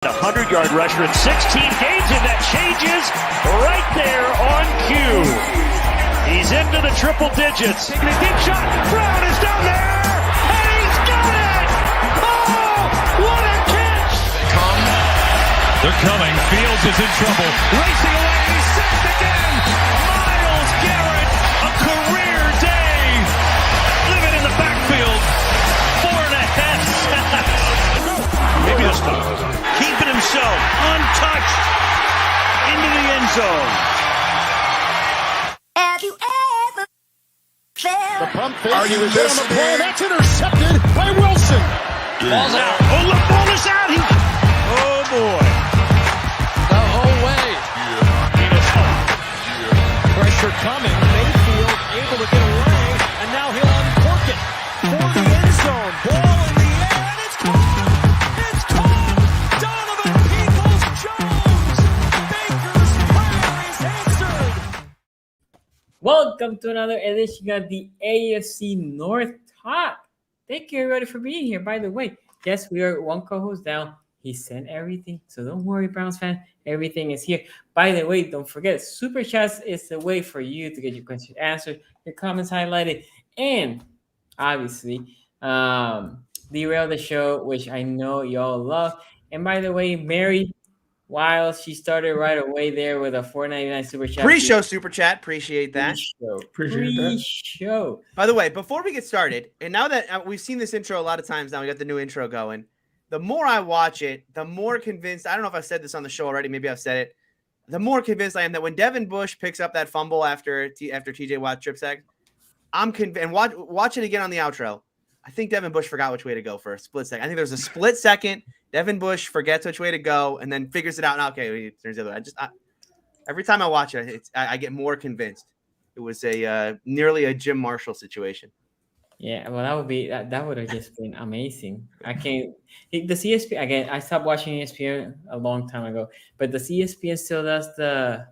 A 100-yard rusher in 16 games, and that changes right there on cue. He's into the triple digits. Taking a deep shot. Brown is down there, and he's got it! Oh, what a catch! They're coming. Fields is in trouble. Racing away. He's sacked again. Myles Garrett, a career day. Living in the backfield. 4.5 sacks. Maybe this time. Keeping himself untouched into the end zone. Have you ever felt? The pump fake. Are you listening? On the play. That's intercepted by Wilson. Ball's out. Oh, look, ball is out. Oh, boy. The whole way. Pressure coming. Mayfield able to get away, and now he'll uncork it for the end zone. Ball in the air, and it's caught. It's caught. Donovan Peoples-Jones. Baker's prayer is answered. Welcome to another edition of the AFC North Talk. Thank you, everybody, for being here. By the way, yes, we are one co-host down. He sent everything, so don't worry, Browns fan. Everything is here. By the way, don't forget, Super Chats is the way for you to get your questions answered, your comments highlighted, and obviously, derail the show, which I know y'all love. And by the way, Mary, while she started right away there with a $4.99 Super Chat. Pre-show Super Chat. Appreciate that. Pre-show. By the way, before we get started, and now that we've seen this intro a lot of times now, we got the new intro going. The more I watch it, the more convinced, I don't know if I've said this on the show already, maybe I've said it, the more convinced I am that when Devin Bush picks up that fumble after TJ Watt trip sack, I'm convinced, and watch it again on the outro. I think Devin Bush forgot which way to go for a split second. I think there's a split second, Devin Bush forgets which way to go, and then figures it out, and okay, he turns the other way. Every time I watch it, I get more convinced. It was nearly a Jim Marshall situation. Yeah, well, that would have just been amazing. I can't. The CSP again. I stopped watching ESPN a long time ago, but the CSPN still does the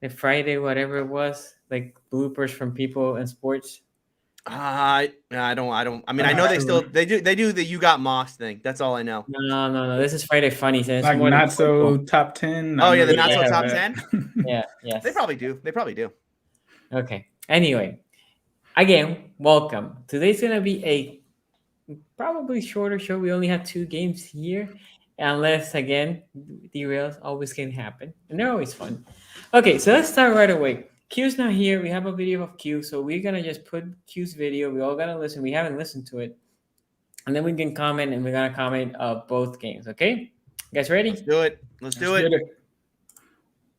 Friday whatever it was, like bloopers from people in sports. I don't. I mean, I know they do the "You Got Moss" thing. That's all I know. No. This is Friday Funny. So it's like more not so top 10. Oh yeah, the not so top 10. Yeah. They probably do. Okay. Anyway. Again, welcome. Today's going to be a probably shorter show. We only have 2 games here. Unless, again, derails always can happen. And they're always fun. Okay, so let's start right away. Q's not here. We have a video of Q. So we're going to just put Q's video. We all got to listen. We haven't listened to it. And then we can comment. And we're going to comment both games. Okay? You guys ready? Let's do it.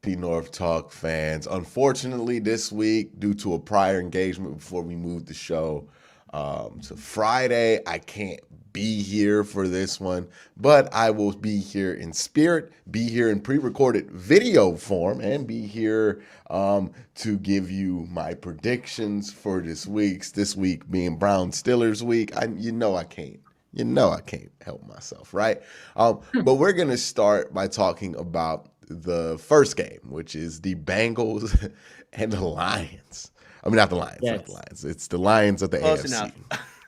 North Talk fans, unfortunately this week, due to a prior engagement before we moved the show to Friday, I can't be here for this one, but I will be here in spirit, be here in pre-recorded video form, and be here to give you my predictions for this week being Brown Steelers week. I can't help myself, right? But we're going to start by talking about the first game, which is the Bengals and the Lions. I mean, not the Lions, yes. Not the Lions. It's the Lions of the Close AFC. enough.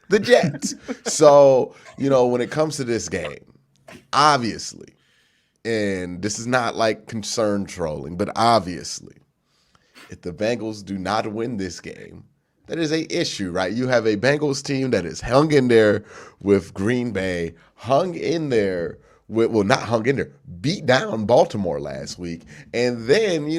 The Jets. So, when it comes to this game, obviously, and this is not like concern trolling, but obviously, if the Bengals do not win this game, that is an issue, right? You have a Bengals team that is hung in there with Green Bay, beat down Baltimore last week, and then,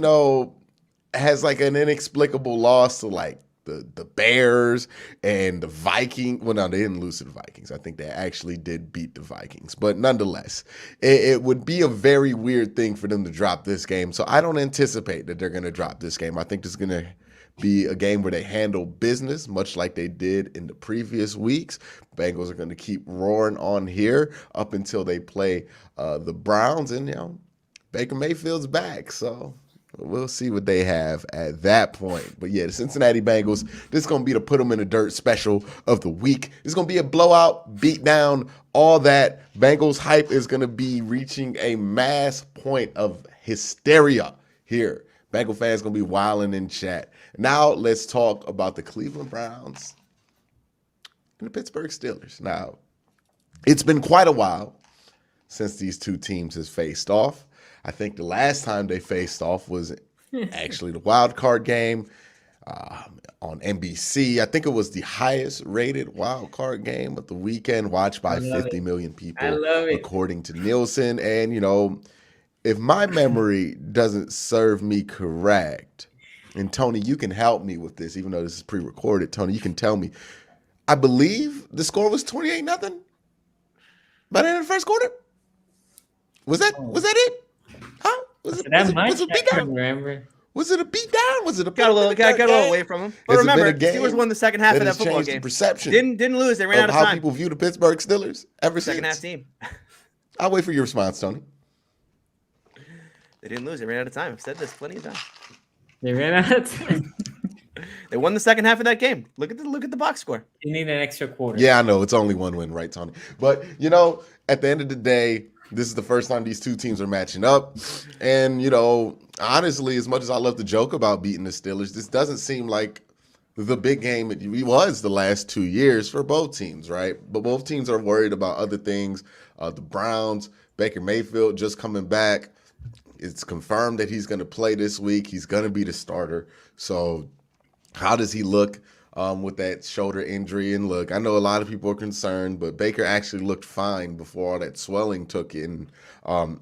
has like an inexplicable loss to like the Bears and the Vikings. Well, no, they didn't lose to the Vikings. I think they actually did beat the Vikings. But nonetheless, it would be a very weird thing for them to drop this game. So I don't anticipate that they're going to drop this game. I think this is going to be a game where they handle business, much like they did in the previous weeks. Bengals are going to keep roaring on here up until they play the Browns. And, Baker Mayfield's back. So we'll see what they have at that point. But, yeah, the Cincinnati Bengals, this is going to be the put them in the dirt special of the week. It's going to be a blowout, beat down, all that. Bengals hype is going to be reaching a mass point of hysteria here. Bengal fans going to be wilding in chat. Now let's talk about the Cleveland Browns and the Pittsburgh Steelers. Now, it's been quite a while since these two teams has faced off. I think the last time they faced off was actually the wild card game on NBC. I think it was the highest rated wild card game of the weekend, watched by 50 million people, according to Nielsen. And, you know, if my memory doesn't serve me correct, and Tony, you can help me with this, even though this is pre-recorded. Tony, you can tell me. I believe the score was 28-0 by the end of the first quarter. Was that it? Huh? Was it a beatdown? Remember? Was it a beatdown? Was it a got a little away from him? But remember, the Steelers won the second half of that football game. Perception didn't lose. They ran out of time. How people view the Pittsburgh Steelers ever since. Second half team. I'll wait for your response, Tony. They didn't lose. They ran out of time. I've said this plenty of times. They ran out of time. They won the second half of that game. Look at the box score. You need an extra quarter. Yeah, I know. It's only one win, right, Tony? But, you know, at the end of the day, this is the first time these two teams are matching up. And, you know, honestly, as much as I love to joke about beating the Steelers, this doesn't seem like the big game it was the last 2 years for both teams, right? But both teams are worried about other things. The Browns, Baker Mayfield just coming back. It's confirmed that he's going to play this week. He's going to be the starter. So how does he look with that shoulder injury? And look, I know a lot of people are concerned, but Baker actually looked fine before all that swelling took in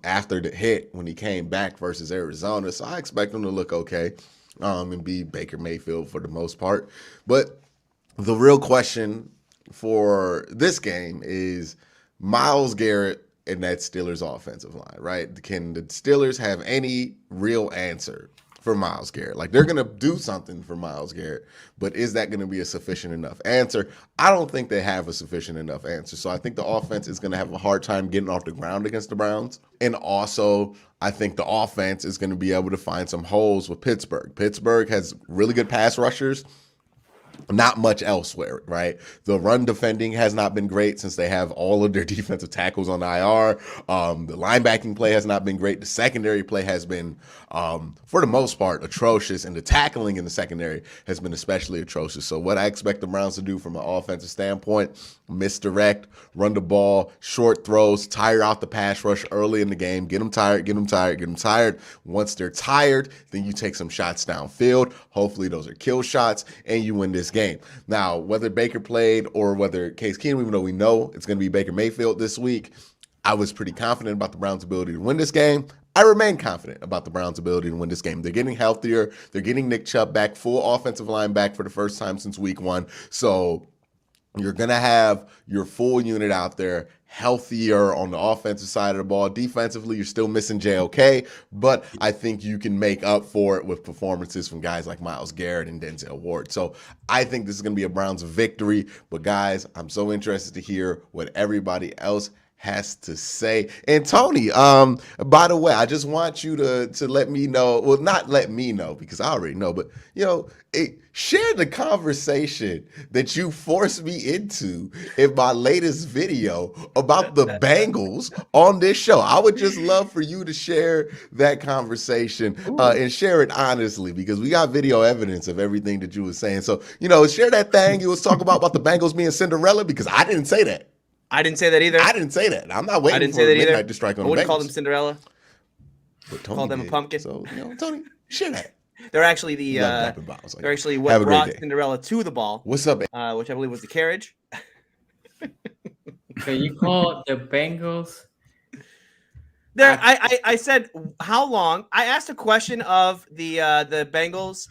after the hit when he came back versus Arizona. So I expect him to look okay and be Baker Mayfield for the most part. But the real question for this game is Myles Garrett and that Steelers offensive line, right? Can the Steelers have any real answer for Myles Garrett? Like, they're going to do something for Myles Garrett, but is that going to be a sufficient enough answer? I don't think they have a sufficient enough answer. So I think the offense is going to have a hard time getting off the ground against the Browns. And also, I think the offense is going to be able to find some holes with Pittsburgh. Pittsburgh has really good pass rushers. Not much elsewhere, right? The run defending has not been great since they have all of their defensive tackles on IR. The linebacking play has not been great. The secondary play has been, for the most part, atrocious, and the tackling in the secondary has been especially atrocious. So what I expect the Browns to do from an offensive standpoint, misdirect, run the ball, short throws, tire out the pass rush early in the game, get them tired. Once they're tired, then you take some shots downfield. Hopefully those are kill shots, and you win this game. Now, whether Baker played or whether Case Keenum, even though we know it's going to be Baker Mayfield this week, I was pretty confident about the Browns' ability to win this game. I remain confident about the Browns' ability to win this game. They're getting healthier. They're getting Nick Chubb back, full offensive line back for the first time since week 1. So you're going to have your full unit out there, healthier on the offensive side of the ball. Defensively, you're still missing JOK, but I think you can make up for it with performances from guys like Myles Garrett and Denzel Ward. So I think this is going to be a Browns victory. But guys, I'm so interested to hear what everybody else has to say. And Tony, by the way, I just want you to let me know, well, not let me know because I already know, but share the conversation that you forced me into in my latest video about the Bengals on this show. I would just love for you to share that conversation and share it honestly, because we got video evidence of everything that you were saying. So, share that thing you was talking about the Bengals being Cinderella, because I didn't say that. I didn't say that either. I didn't say that. I'm not waiting for midnight to strike on the Bengals. I wouldn't call them Cinderella. Call them a pumpkin. So, Tony, share that. They're actually what brought Cinderella to the ball. What's up? Which I believe was the carriage. So you call the Bengals? There, I said how long? I asked a question of the Bengals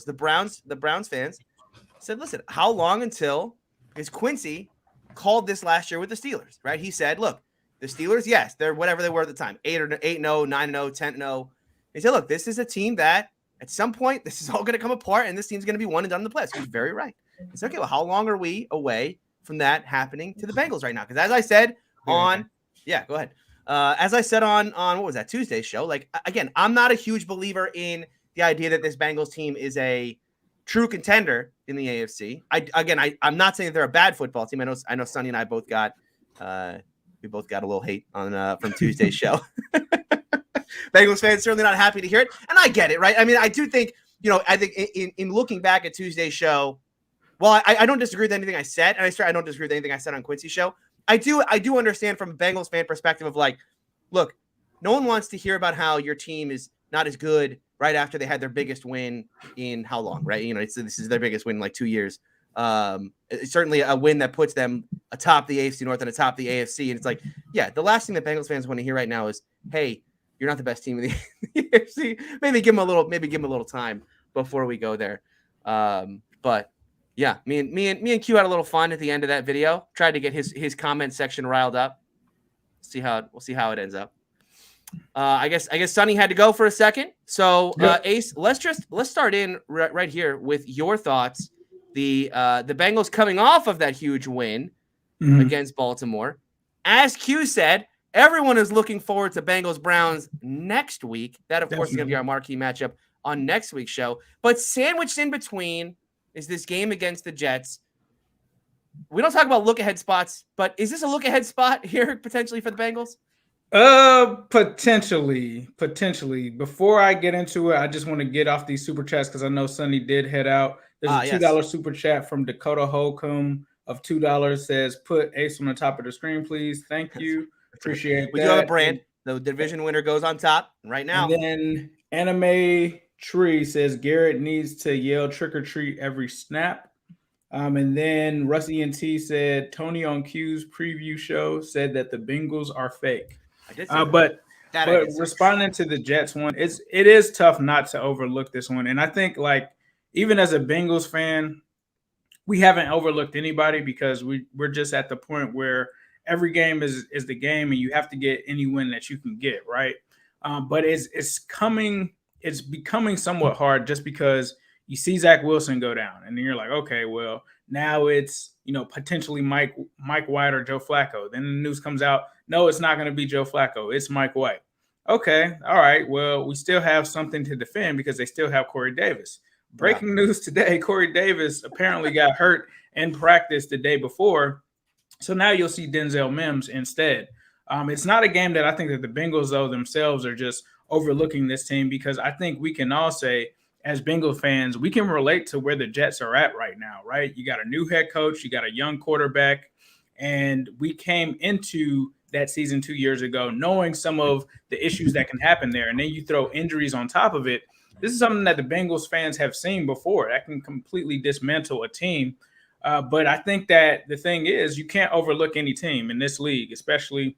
the Browns fans. I said, listen, how long until, because Quincy called this last year with the Steelers, right? He said, look, the Steelers, yes, they're whatever they were at the time, 8-0, 9-0, 10-0. He said, look, this is a team that at some point this is all going to come apart, and this team's going to be one and done in the playoffs. He's very right. He said, okay, well, how long are we away from that happening to the Bengals right now? Because as I said on, go ahead. As I said on what was that, Tuesday's show? Like, again, I'm not a huge believer in the idea that this Bengals team is a true contender in the AFC. I'm not saying that they're a bad football team. I know Sonny and I both got a little hate on from Tuesday's show. Bengals fans certainly not happy to hear it, and I get it, right? I mean, I do think, I think in looking back at Tuesday's show, well, I don't disagree with anything I said, and I don't disagree with anything I said on Quincy's show. I do understand from a Bengals fan perspective of like, look, no one wants to hear about how your team is not as good right after they had their biggest win in how long, right? You know, this is their biggest win in like 2 years. It's certainly a win that puts them atop the AFC North and atop the AFC. And it's like, yeah, the last thing that Bengals fans want to hear right now is, hey, you're not the best team in the AFC. Maybe give them a little time before we go there. But yeah, me and Q had a little fun at the end of that video. Tried to get his comment section riled up. We'll see how it ends up. I guess Sonny had to go for a second. So Ace, let's start in right here with your thoughts. The Bengals coming off of that huge win against Baltimore. As Q said, everyone is looking forward to Bengals Browns next week. That, of course, is going to be our marquee matchup on next week's show. But sandwiched in between is this game against the Jets. We don't talk about look-ahead spots, but is this a look-ahead spot here potentially for the Bengals? Potentially. Before I get into it, I just want to get off these super chats because I know Sonny did head out. There's a $2 super chat from Dakota Holcomb of $2 says, put Ace on the top of the screen, please. Thank you. Appreciate that. We do have a brand. The division winner goes on top right now. And then Anime Tree says Garrett needs to yell trick or treat every snap. And then Russ ENT said Tony on Q's preview show said that the Bengals are fake. I did say but responding to the Jets one, it is tough not to overlook this one. And I think like even as a Bengals fan, we haven't overlooked anybody because we're just at the point where every game is the game and you have to get any win that you can get, right? But it's becoming somewhat hard just because you see Zach Wilson go down and then you're like, okay, well, now it's, potentially Mike White or Joe Flacco. Then the news comes out, no, it's not going to be Joe Flacco. It's Mike White. Okay, all right, well, we still have something to defend because they still have Corey Davis. Breaking news today, Corey Davis apparently got hurt in practice the day before. So now you'll see Denzel Mims instead. It's not a game that I think that the Bengals, though, themselves are just overlooking this team because I think we can all say, as Bengals fans, we can relate to where the Jets are at right now, right? You got a new head coach, you got a young quarterback, and we came into that season 2 years ago knowing some of the issues that can happen there. And then you throw injuries on top of it. This is something that the Bengals fans have seen before. That can completely dismantle a team. But I think that the thing is you can't overlook any team in this league, especially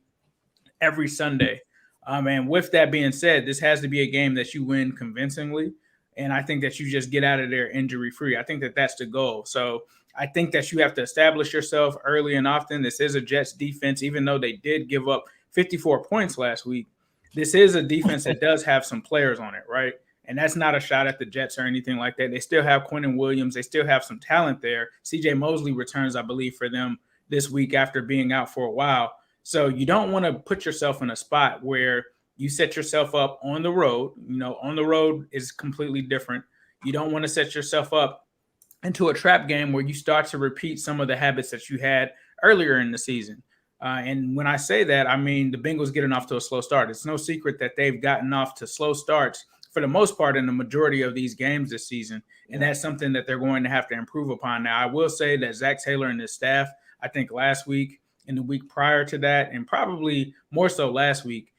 every Sunday. And with that being said, this has to be a game that you win convincingly. And I think that you just get out of there injury-free. I think that that's the goal. So I think that you have to establish yourself early and often. This is a Jets defense, even though they did give up 54 points last week. This is a defense that does have some players on it, right? And that's not a shot at the Jets or anything like that. They still have Quentin Williams. They still have some talent there. CJ Mosley returns, I believe, for them this week after being out for a while. So you don't want to put yourself in a spot where you set yourself up on the road. On the road is completely different. You don't want to set yourself up into a trap game where you start to repeat some of the habits that you had earlier in the season. And when I say that, I mean the Bengals getting off to a slow start. It's no secret that they've gotten off to slow starts for the most part in the majority of these games this season. And that's something that they're going to have to improve upon. Now, I will say that Zach Taylor and his staff, I think last week and the week prior to that, and probably more so last week,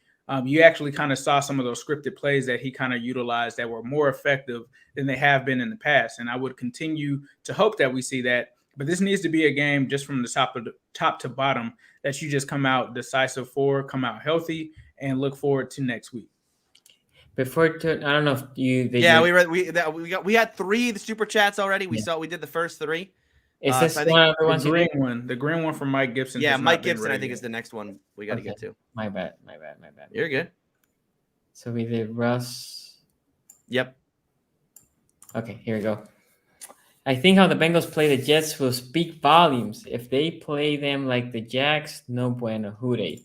you actually kind of saw some of those scripted plays that he kind of utilized that were more effective than they have been in the past. And I would continue to hope that we see that. But this needs to be a game just from the top to bottom that you just come out decisive for, come out healthy, and look forward to next week. I don't know if you. We had 3 the super chats already. We did the first 3. Is this one of the ones the green one from Mike Gibson? Yeah, Mike Gibson. I think is the next one we got to get to. My bad. You're good. So we did Russ. Yep. Okay, here we go. I think how the Bengals play the Jets will speak volumes. If they play them like the Jacks, no bueno, who they?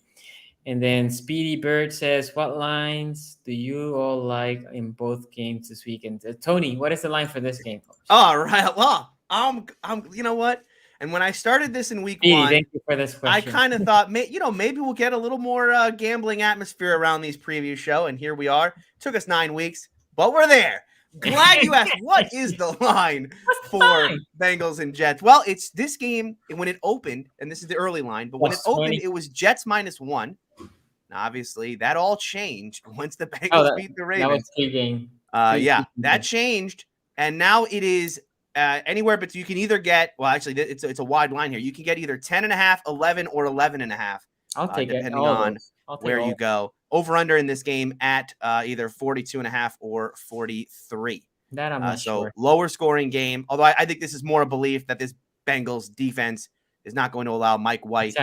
And then Speedy Bird says, what lines do you all like in both games this weekend? Tony, what is the line for this game? All right. Well, I'm you know what? And when I started this in week 1, thank you for this question. I kind of thought, maybe we'll get a little more gambling atmosphere around these preview show. And here we are. It took us 9 weeks, but we're there. Glad you asked. What is the line for line? Bengals and Jets? Well, it's this game when it opened, and this is the early line, but when it opened, it was Jets -1. Now, obviously, that all changed once the Bengals beat the Ravens. That was pre-game. Yeah, that changed, and now it is anywhere, but you can either get, well, actually, it's a wide line here. You can get either 10.5, 11, or 11.5. I'll take it. Depending on where you go. Over/under in this game at either 42.5 or 43. That I'm not so sure. lower scoring game. Although I think this is more a belief that this Bengals defense is not going to allow Mike White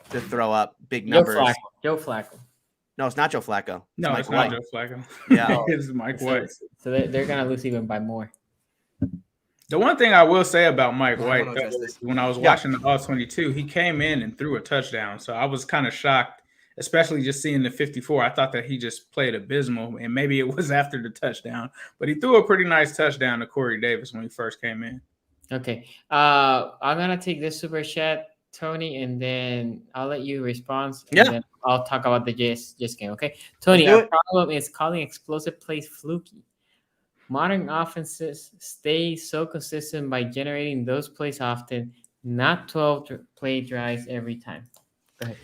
to throw up big numbers. Joe Flacco. No, it's not Joe Flacco. No, it's not Joe Flacco. Yeah, it's Mike White. So they're gonna lose even by more. The one thing I will say about Mike White, when I was watching the All-22, he came in and threw a touchdown. So I was kind of shocked, especially just seeing the 54. I thought that he just played abysmal, and maybe it was after the touchdown. But he threw a pretty nice touchdown to Corey Davis when he first came in. Okay. I'm going to take this super chat, Tony, and then I'll let you respond. And then I'll talk about the Jets game, okay? Tony, our problem is calling explosive plays fluky. Modern offenses stay so consistent by generating those plays often, not 12 play drives every time. Go ahead.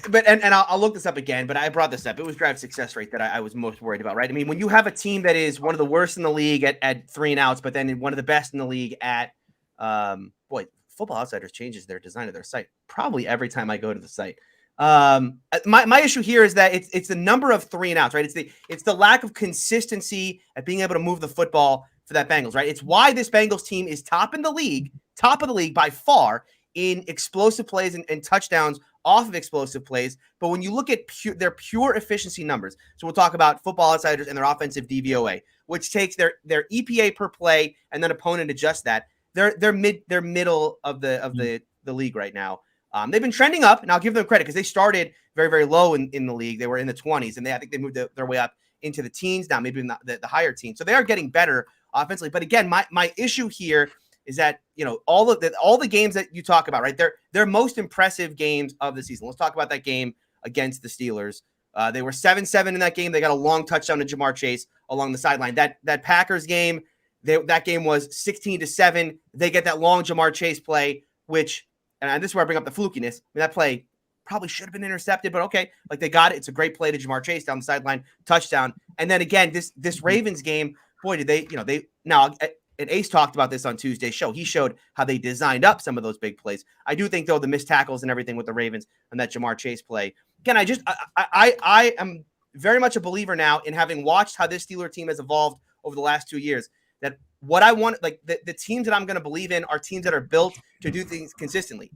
But and I'll look this up again, but I brought this up. It was drive success rate that I was most worried about, right? I mean, when you have a team that is one of the worst in the league at 3 and outs, but then one of the best in the league at Football Outsiders changes their design of their site probably every time I go to the site. My issue here is that it's the number of 3 and outs, right? It's the lack of consistency at being able to move the football for that Bengals, right? It's why this Bengals team is top of the league by far in explosive plays and touchdowns off of explosive plays. But when you look at their pure efficiency numbers, so we'll talk about Football Outsiders and their offensive DVOA, which takes their EPA per play and then opponent adjust that. They're middle of the league right now. They've been trending up, and I'll give them credit because they started very, very low in the league. They were in the 20s, and I think they moved their way up into the teens now, maybe not the higher teens. So they are getting better offensively. But again, my issue here is that all the games that you talk about, right? They're most impressive games of the season. Let's talk about that game against the Steelers. They were 7-7 in that game. They got a long touchdown to Jamar Chase along the sideline. That Packers game, that game was 16-7. They get that long Jamar Chase play, which, and this is where I bring up the flukiness. I mean, that play probably should have been intercepted, but okay, like they got it. It's a great play to Jamar Chase down the sideline, touchdown. And then again, this Ravens game, boy, did they now. And Ace talked about this on Tuesday's show. He showed how they designed up some of those big plays. I do think, though, the missed tackles and everything with the Ravens and that Jamar Chase play. Again, I am very much a believer now in having watched how this Steeler team has evolved over the last 2 years, that what I want, like the teams that I'm going to believe in are teams that are built to do things consistently.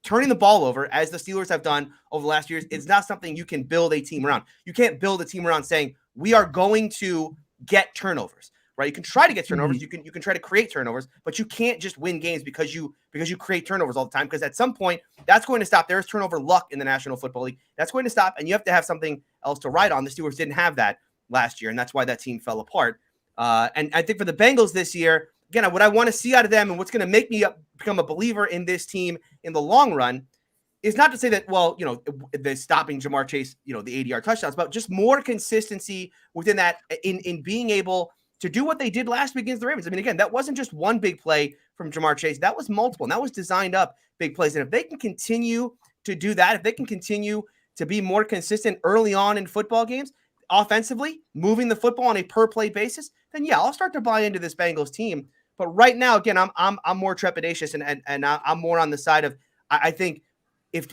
Turning the ball over, as the Steelers have done over the last years, is not something you can build a team around. You can't build a team around saying, we are going to get turnovers. Right, you can try to get turnovers. You can try to create turnovers, but you can't just win games because you create turnovers all the time. Because at some point, that's going to stop. There's turnover luck in the National Football League. That's going to stop, and you have to have something else to ride on. The Steelers didn't have that last year, and that's why that team fell apart. And I think for the Bengals this year, again, what I want to see out of them, and what's going to make me become a believer in this team in the long run, is not to say that, they're stopping Jamar Chase, the 80-yard touchdowns, but just more consistency within that in being able to do what they did last week against the Ravens. I mean, again, that wasn't just one big play from Jamar Chase. That was multiple, and that was designed up big plays. And if they can continue to do that, if they can continue to be more consistent early on in football games, offensively, moving the football on a per-play basis, then, yeah, I'll start to buy into this Bengals team. But right now, again, I'm more trepidatious, and I'm more on the side of, I think,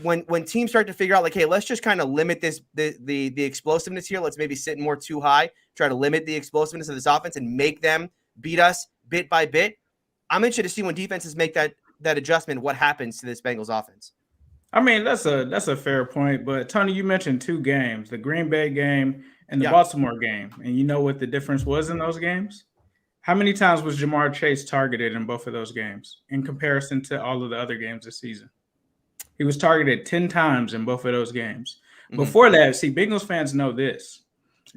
when teams start to figure out, like, hey, let's just kind of limit the explosiveness here. Let's maybe sit more too high, try to limit the explosiveness of this offense and make them beat us bit by bit. I'm interested to see when defenses make that adjustment, what happens to this Bengals offense. I mean, that's a fair point. But Tony, you mentioned 2 games, the Green Bay game and the Baltimore game. And you know what the difference was in those games? How many times was Jamar Chase targeted in both of those games in comparison to all of the other games this season? He was targeted 10 times in both of those games. Mm-hmm. Before that, see, Bengals fans know this.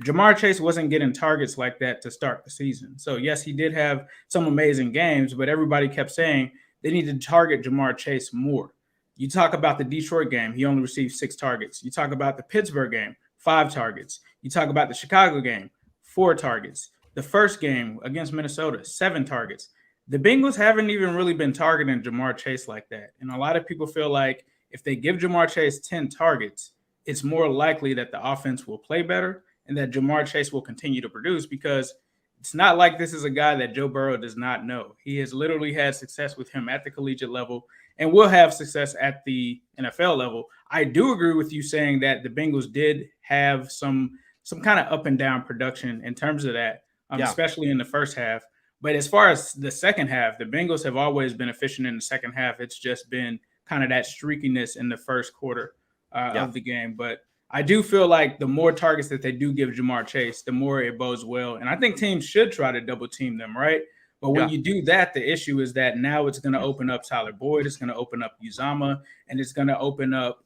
Jamar Chase wasn't getting targets like that to start the season. So, yes, he did have some amazing games, but everybody kept saying they need to target Jamar Chase more. You talk about the Detroit game, he only received 6 targets. You talk about the Pittsburgh game, 5 targets. You talk about the Chicago game, 4 targets. The first game against Minnesota, 7 targets. The Bengals haven't even really been targeting Jamar Chase like that. And a lot of people feel like if they give Jamar Chase 10 targets, it's more likely that the offense will play better and that Jamar Chase will continue to produce, because it's not like this is a guy that Joe Burrow does not know. He has literally had success with him at the collegiate level and will have success at the NFL level. I do agree with you saying that the Bengals did have some kind of up and down production in terms of that, especially in the first half. But as far as the second half, the Bengals have always been efficient in the second half. It's just been kind of that streakiness in the first quarter of the game. But I do feel like the more targets that they do give Jamar Chase, the more it bodes well. And I think teams should try to double team them, right? But when you do that, the issue is that now it's going to open up Tyler Boyd, it's going to open up Uzama, and it's going to open up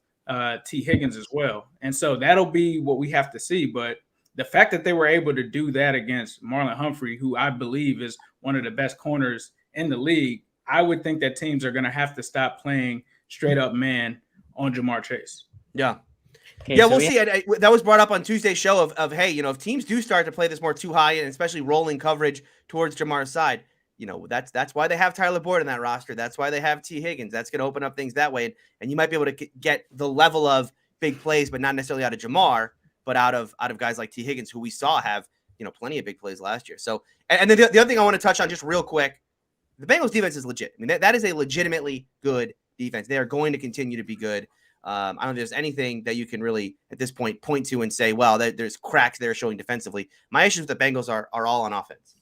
T. Higgins as well. And so that'll be what we have to see. But the fact that they were able to do that against Marlon Humphrey, who I believe is one of the best corners in the league, I would think that teams are going to have to stop playing straight up man on Jamar Chase. Yeah. Okay, Yeah, so we'll see. That was brought up on Tuesday's show of hey, if teams do start to play this more too high and especially rolling coverage towards Jamar's side, that's why they have Tyler Boyd in that roster. That's why they have T. Higgins. That's going to open up things that way. And you might be able to get the level of big plays, but not necessarily out of Jamar, but out of guys like T. Higgins, who we saw have, plenty of big plays last year. So, and then the other thing I want to touch on just real quick, the Bengals defense is legit. I mean, that is a legitimately good defense. They are going to continue to be good. I don't think there's anything that you can really at this point to and say, well, there's cracks there showing defensively. My issues with the Bengals are all on offense.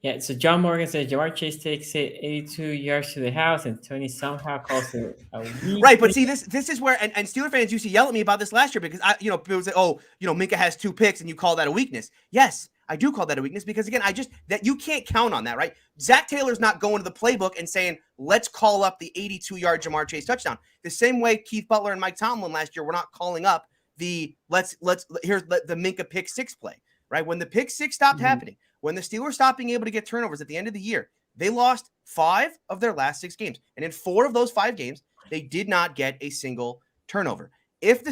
Yeah, so John Morgan says Jamar Chase takes it 82 yards to the house, and Tony somehow calls it a weak. Right, but see, this is where and Steeler fans used to yell at me about this last year because people would say, oh, Minka has 2 picks, and you call that a weakness. Yes, I do call that a weakness because again, that you can't count on that, right? Zach Taylor's not going to the playbook and saying, let's call up the 82-yard Jamar Chase touchdown. The same way Keith Butler and Mike Tomlin last year were not calling up the here's the Minka pick 6 play, right? When the pick 6 stopped happening, when the Steelers stopped being able to get turnovers at the end of the year, they lost 5 of their last 6 games. And in 4 of those 5 games, they did not get a single turnover. If the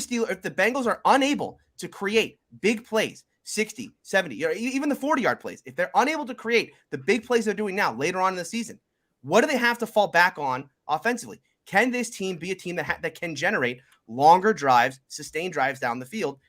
Bengals are unable to create big plays, 60, 70, even the 40-yard plays, if they're unable to create the big plays they're doing now later on in the season, what do they have to fall back on offensively? Can this team be a team that can generate longer drives, sustained drives down the field?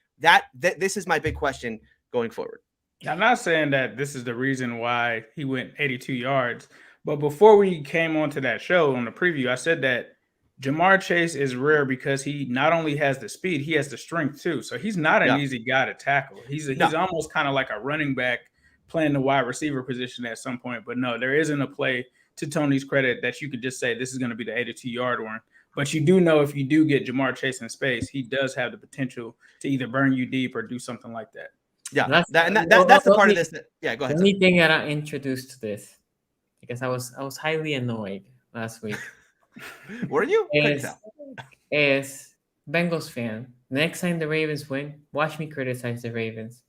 This is my big question going forward. I'm not saying that this is the reason why he went 82 yards, but before we came onto that show on the preview, I said that Jamar Chase is rare because he not only has the speed, he has the strength too. So he's not an easy guy to tackle. He's almost kind of like a running back playing the wide receiver position at some point. But no, there isn't a play, to Tony's credit, that you could just say this is going to be the 82-yard one. But you do know if you do get Jamar Chase in space, he does have the potential to either burn you deep or do something like that. Yeah, that's the part of this. Go ahead. The only thing that I introduced to this, because I was highly annoyed last week. Were you? As Bengals fan, next time the Ravens win, watch me criticize the Ravens.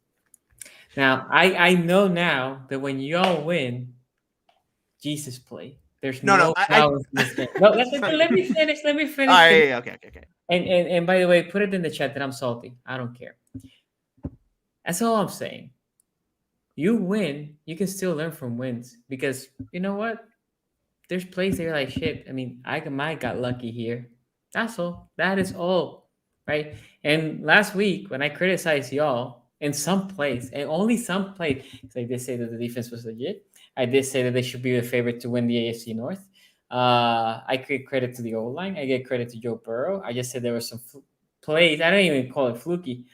Now, I know now that when y'all win, Jesus play. There's no power in this game. No, let me finish. Let me finish. All right, okay. And by the way, put it in the chat that I'm salty. I don't care. That's all I'm saying. You win, you can still learn from wins because you know what? There's plays that you're like, shit. I mean, I might got lucky here. That's all. That is all, right? And last week when I criticized y'all in some plays, and only some plays, because I did say that the defense was legit. I did say that they should be the favorite to win the AFC North. I give credit to the O-line. I give credit to Joe Burrow. I just said there were some plays. I don't even call it fluky.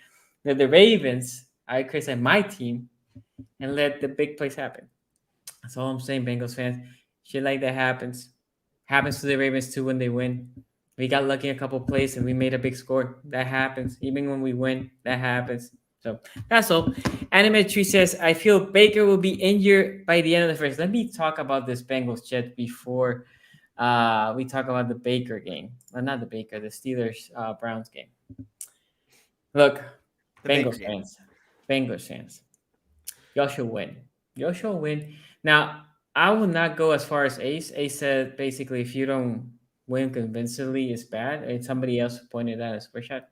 That the Ravens, I criticize my team and let the big plays happen. That's all I'm saying, Bengals fans. Shit like that happens. Happens to the Ravens too when they win. We got lucky in a couple plays and we made a big score. That happens. Even when we win, that happens. So that's all. Anime Tree says, I feel Baker will be injured by the end of the first. Let me talk about this Bengals Jet before we talk about the Baker game. Well, not the Baker, the Steelers Browns game. Look, Bengals fans. Y'all should win. Y'all should win. Now, I will not go as far as Ace. Ace said basically if you don't win convincingly, it's bad. And somebody else pointed out a super shot.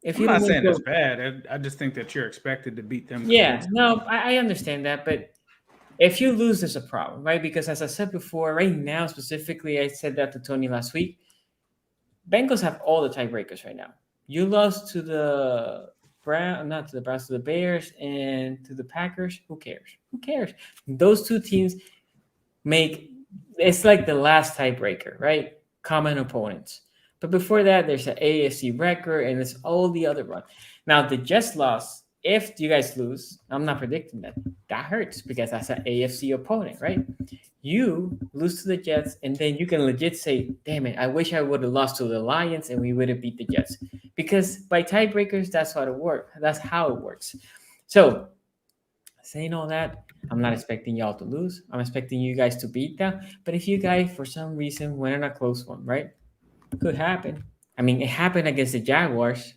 If I'm you not don't saying win, it's bad. I just think that you're expected to beat them. yeah, no, I understand that, but if you lose, there's a problem, right? Because as I said before, right now specifically, I said that to Tony last week. Bengals have all the tiebreakers right now. You lost to the not to the Browns, to the Bears and to the Packers. Who cares? Who cares? Those two teams make it's like the last tiebreaker, right? Common opponents. But before that, there's an AFC record and there's all the other ones. Now the Jets lost. If you guys lose, I'm not predicting that. That hurts because that's an AFC opponent, right? You lose to the Jets, and then you can legit say, damn it, I wish I would have lost to the Lions and we would have beat the Jets. Because by tiebreakers, that's how it works. That's how it works. So saying all that, I'm not expecting y'all to lose. I'm expecting you guys to beat them. But if you guys, for some reason, win in a close one, right? Could happen. I mean, it happened against the Jaguars.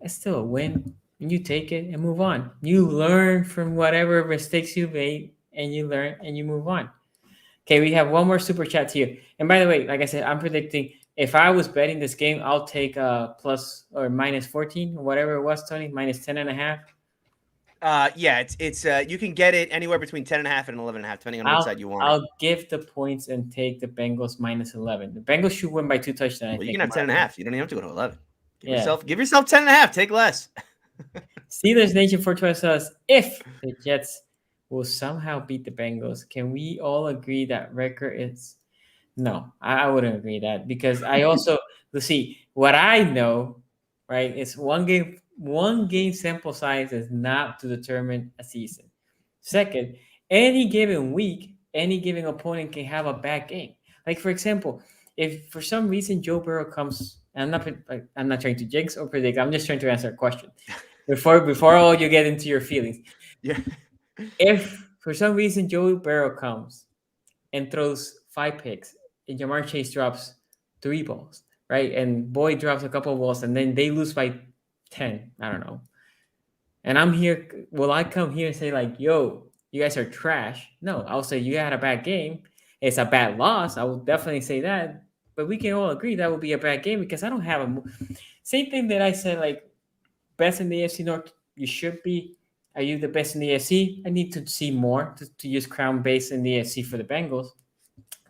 It's still a win. And you take it and move on. You learn from whatever mistakes you made, and you learn and you move on. Okay, we have one more super chat here. And by the way, like I said, I'm predicting if I was betting this game, I'll take plus or minus 14 or whatever it was, Tony, minus 10.5. Yeah, it's you can get it anywhere between 10.5 and 11.5, depending on what side you want. I'll give the points and take the Bengals minus 11. The Bengals should win by 2 touchdowns. Well, you can have 10.5. You don't even have to go to 11. Give Yeah. yourself 10.5. Take less. Steelers Nation 412 says if the Jets will somehow beat the Bengals, can we all agree that record is? No, I wouldn't agree that because I also let's see what I know, right? It's one game sample size is not to determine a season. Second, any given week, any given opponent can have a bad game. Like for example, if for some reason Joe Burrow comes, and I'm not trying to jinx or predict. I'm just trying to answer a question before all you get into your feelings. Yeah. If for some reason Joe Burrow comes and throws 5 picks, and Jamar Chase drops 3 balls, right, and Boyd drops a couple of balls, and then they lose by 10, I don't know. And I'm here. Will I come here and say like, "Yo, you guys are trash"? No, I'll say you had a bad game. It's a bad loss. I will definitely say that. But we can all agree that would be a bad game because I don't have a same thing that I said like best in the AFC North. You should be. Are you the best in the AFC? I need to see more to use crown base in the AFC for the Bengals.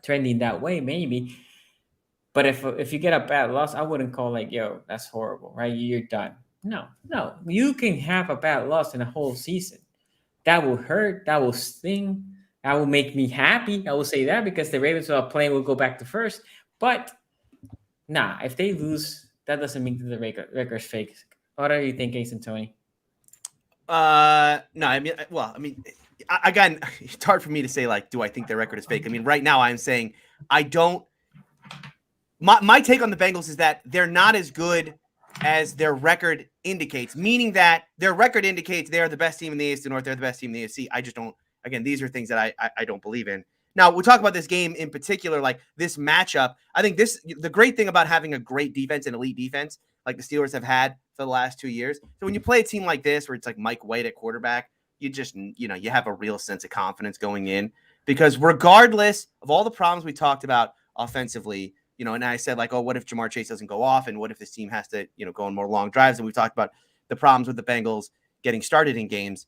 Trending that way, maybe. But if you get a bad loss, I wouldn't call like, yo, that's horrible, right? You're done. No. You can have a bad loss in a whole season. That will hurt. That will sting. That will make me happy. I will say that because the Ravens are playing will go back to first. But nah, if they lose, that doesn't mean that the record's fake. What are you thinking, Ace and Tony? No, I mean, again, it's hard for me to say, like, do I think their record is fake? I mean, right now I'm saying I don't. My take on the Bengals is that they're not as good as their record indicates, meaning that their record indicates they are the best team in the AFC North, they're the best team in the AFC. I just don't. Again, these are things that I don't believe in. Now, we'll talk about this game in particular, like this matchup. I think the great thing about having a great defense and elite defense like the Steelers have had for the last 2 years. So when you play a team like this, where it's like Mike White at quarterback, you just, you have a real sense of confidence going in because regardless of all the problems we talked about offensively, and I said like, oh, what if Jamar Chase doesn't go off? And what if this team has to, go on more long drives? And we talked about the problems with the Bengals getting started in games.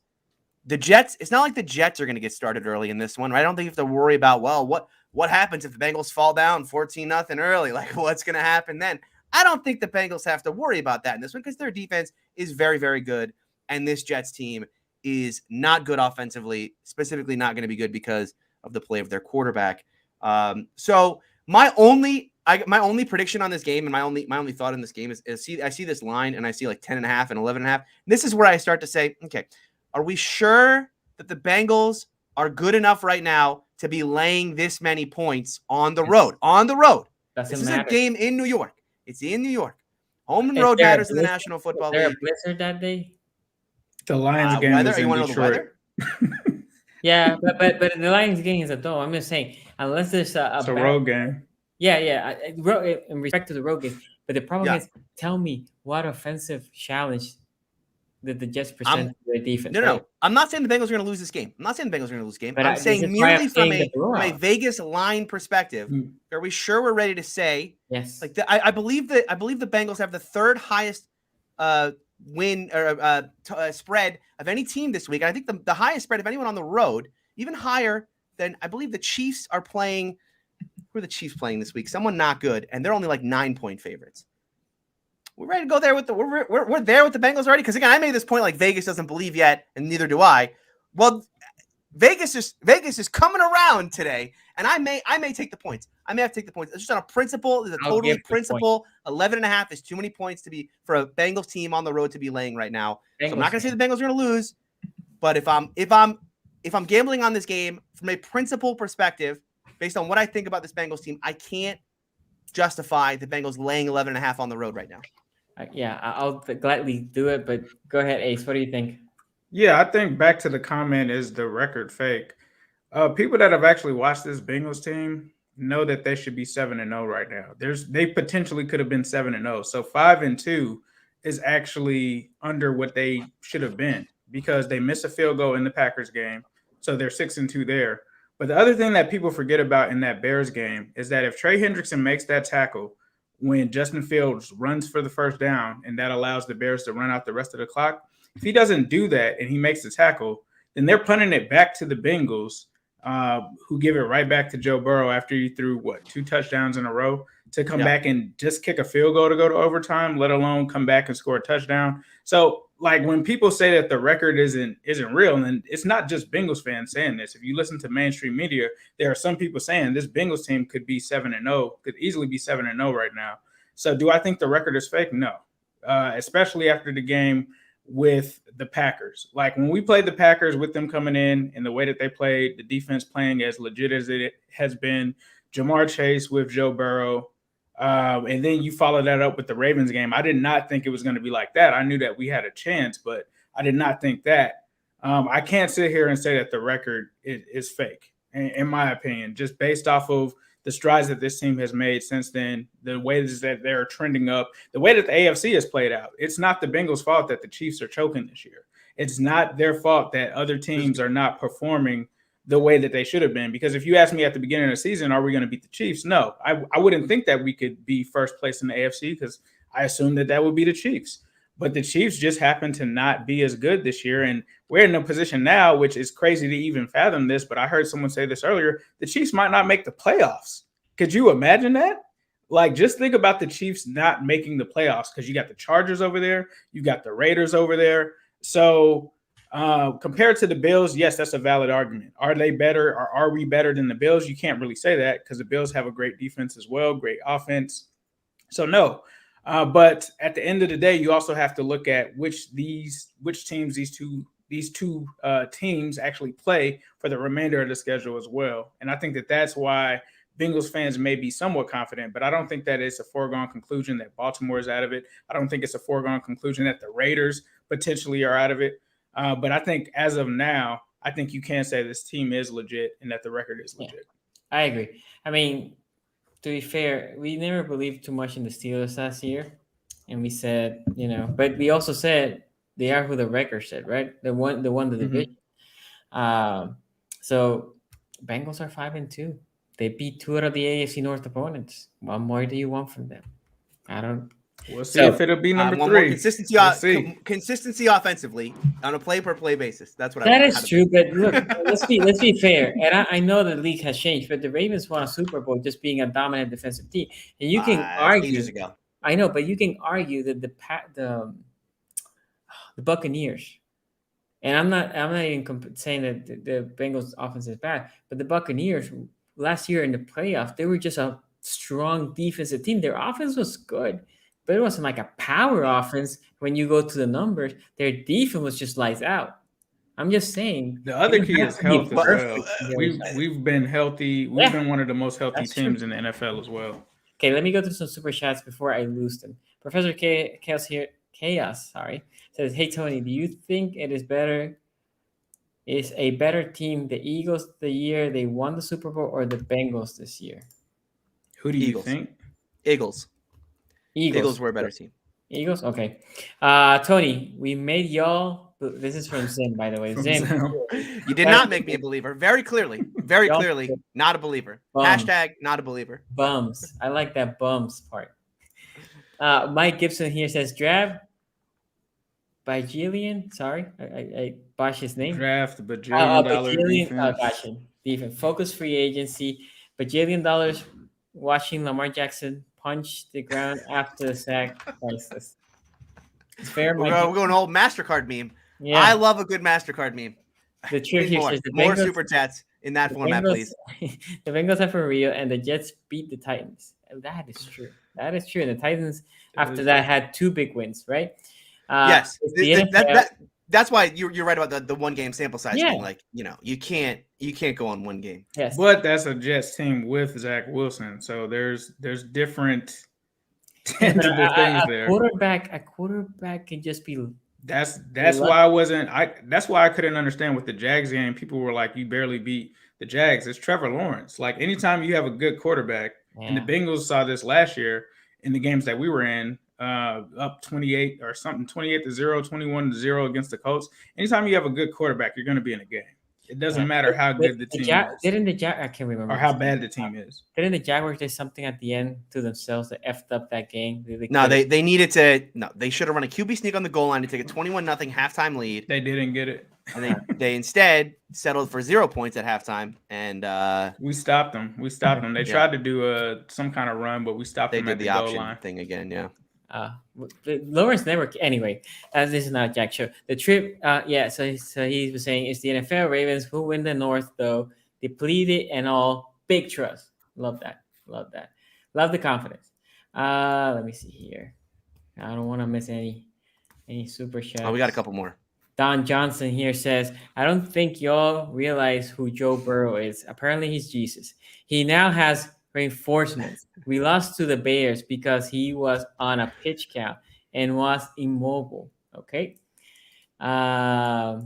The Jets, it's not like the Jets are going to get started early in this one, right? I don't think you have to worry about, well, what happens if the Bengals fall down 14-0 early? Like, what's going to happen then? I don't think the Bengals have to worry about that in this one because their defense is very, very good. And this Jets team is not good offensively, specifically not going to be good because of the play of their quarterback. So my only prediction on this game and my only thought in this game is I see this line and I see like 10.5 and 11.5. This is where I start to say, okay, are we sure that the Bengals are good enough right now to be laying this many points on the road? This is a game in New York. It's in New York. Home and road matters in the National Football League. Is there a blizzard that day? The Lions game is in Detroit. Yeah, but the Lions game is a dome. I'm just saying, unless there's it's a road game. Yeah. In respect to the road game. But the problem is, tell me what offensive challenge that the Jets present their defense. No, right? I'm not saying the Bengals are going to lose this game. I'm not saying the Bengals are going to lose this game. But I'm this saying is why merely I'm from saying the a blowout. Vegas line perspective. Are we sure we're ready to say? Yes. Like I believe the Bengals have the third highest win or spread of any team this week. And I think the highest spread of anyone on the road, even higher than I believe the Chiefs are playing. Who are the Chiefs playing this week? Someone not good, and they're only like 9-point favorites. We're ready to go there with we're there with the Bengals already. Because again, I made this point like Vegas doesn't believe yet, and neither do I. Well, Vegas is coming around today, and I may take the points. I may have to take the points. It's just on a principle. There's a totally principle. 11.5 is too many points to be for a Bengals team on the road to be laying right now. So I'm not going to say the Bengals are going to lose, but if I'm gambling on this game from a principle perspective, based on what I think about this Bengals team, I can't justify the Bengals laying 11.5 on the road right now. Yeah, I'll gladly do it, but go ahead, Ace. What do you think? Yeah, I think back to the comment, is the record fake? People that have actually watched this Bengals team know that they should be 7-0 right now. They potentially could have been 7-0. So 5-2 is actually under what they should have been because they missed a field goal in the Packers game. So they're 6-2 there. But the other thing that people forget about in that Bears game is that if Trey Hendrickson makes that tackle when Justin Fields runs for the first down, and that allows the Bears to run out the rest of the clock, if he doesn't do that and he makes the tackle, then they're punting it back to the Bengals, who give it right back to Joe Burrow after he threw, 2 touchdowns in a row, to come back and just kick a field goal to go to overtime, let alone come back and score a touchdown. So, like, when people say that the record isn't real, and it's not just Bengals fans saying this. If you listen to mainstream media, there are some people saying this Bengals team could be 7-0, could easily be 7-0 right now. So do I think the record is fake? No, especially after the game with the Packers. Like, when we played the Packers with them coming in and the way that they played, the defense playing as legit as it has been, Jamar Chase with Joe Burrow, and then you follow that up with the Ravens game. I did not think it was going to be like that. I knew that we had a chance, but I did not think that. I can't sit here and say that the record is fake, in my opinion, just based off of the strides that this team has made since then, the ways that they're trending up, the way that the AFC has played out. It's not the Bengals' fault that the Chiefs are choking this year. It's not their fault that other teams are not performing the way that they should have been. Because if you ask me at the beginning of the season, are we going to beat the Chiefs? No, I wouldn't think that we could be first place in the AFC because I assumed that would be the Chiefs. But the Chiefs just happen to not be as good this year. And we're in a position now, which is crazy to even fathom this, but I heard someone say this earlier, the Chiefs might not make the playoffs. Could you imagine that? Like, just think about the Chiefs not making the playoffs because you got the Chargers over there, you got the Raiders over there. So compared to the Bills, yes, that's a valid argument. Are they better, or are we better than the Bills? You can't really say that because the Bills have a great defense as well, great offense. So no. But at the end of the day, you also have to look at which teams these two teams actually play for the remainder of the schedule as well. And I think that's why Bengals fans may be somewhat confident, but I don't think that it's a foregone conclusion that Baltimore is out of it. I don't think it's a foregone conclusion that the Raiders potentially are out of it. But I think as of now, I think you can say this team is legit and that the record is legit. I agree. I mean, to be fair, we never believed too much in the Steelers last year. And we said, but we also said they are who the record said, right? They won the division. So Bengals are 5-2. They beat 2 out of the AFC North opponents. What more do you want from them? I don't. We'll see if it'll be number 3. Consistency offensively on a play-per-play basis. That's what That is true, but look, let's be fair. And I know the league has changed, but the Ravens won a Super Bowl just being a dominant defensive team. And you can argue. Years ago. I know, but you can argue that the Buccaneers, and I'm not even saying that the Bengals offense is bad, but the Buccaneers last year in the playoffs, they were just a strong defensive team. Their offense was good, but it wasn't like a power offense. When you go to the numbers, their defense was just lights out. I'm just saying. The other key is health as well. We've been healthy. We've been one of the most healthy teams in the NFL as well. Okay, let me go through some super chats before I lose them. Professor Chaos says, "Hey Tony, do you think it is a better team the Eagles the year they won the Super Bowl or the Bengals this year?" Who do you think? Eagles were a better team. Eagles? Okay. Tony, we made y'all. This is from Zim, by the way. Zim. You did not make me a believer. Very clearly, Y'all not a believer. bums. Hashtag not a believer. Bums. I like that bums part. Mike Gibson here says draft by Jillian. Sorry, I botched his name. Draft bajillion dollar defense. Gotcha. Defense. Focus free agency. Bajillion dollars watching Lamar Jackson punch the ground after the sack. Priceless. It's fair. We're going old MasterCard meme. Yeah. I love a good MasterCard meme. The truth here says more super chats in that format, please. The Bengals are for real, and the Jets beat the Titans. That is true. That is true. And the Titans, after that, had 2 big wins, right? Yes. That's why you're right about the 1 game sample size thing. Like, you can't go on 1 game. Yes. But that's a Jets team with Zach Wilson. So there's different tangible things there. A quarterback can just be. That's why that's why I couldn't understand with the Jags game. People were like, you barely beat the Jags. It's Trevor Lawrence. Like, anytime you have a good quarterback, and the Bengals saw this last year in the games that we were in, up 28 or something, 28-0, 21-0 against the Colts. Anytime you have a good quarterback, you're going to be in a game. It doesn't matter how good the team is. I can't remember. Or how bad the team is. Didn't the Jaguars do something at the end to themselves that effed up that game? They needed to. No, they should have run a QB sneak on the goal line to take a 21-0 halftime lead. They didn't get it. And they instead settled for 0 points at halftime. And we stopped them. They tried to do some kind of run, but we stopped them at the goal line thing again. Yeah. Lawrence never. Anyway, this is not Jack show. The trip. So he was saying it's the NFL Ravens who win the North, though depleted and all. Big trust. Love that. Love the confidence. Let me see here. I don't want to miss any super chats. Oh, we got a couple more. Don Johnson here says, I don't think y'all realize who Joe Burrow is. Apparently he's Jesus. He now has reinforcements. We lost to the Bears because he was on a pitch count and was immobile. Okay. I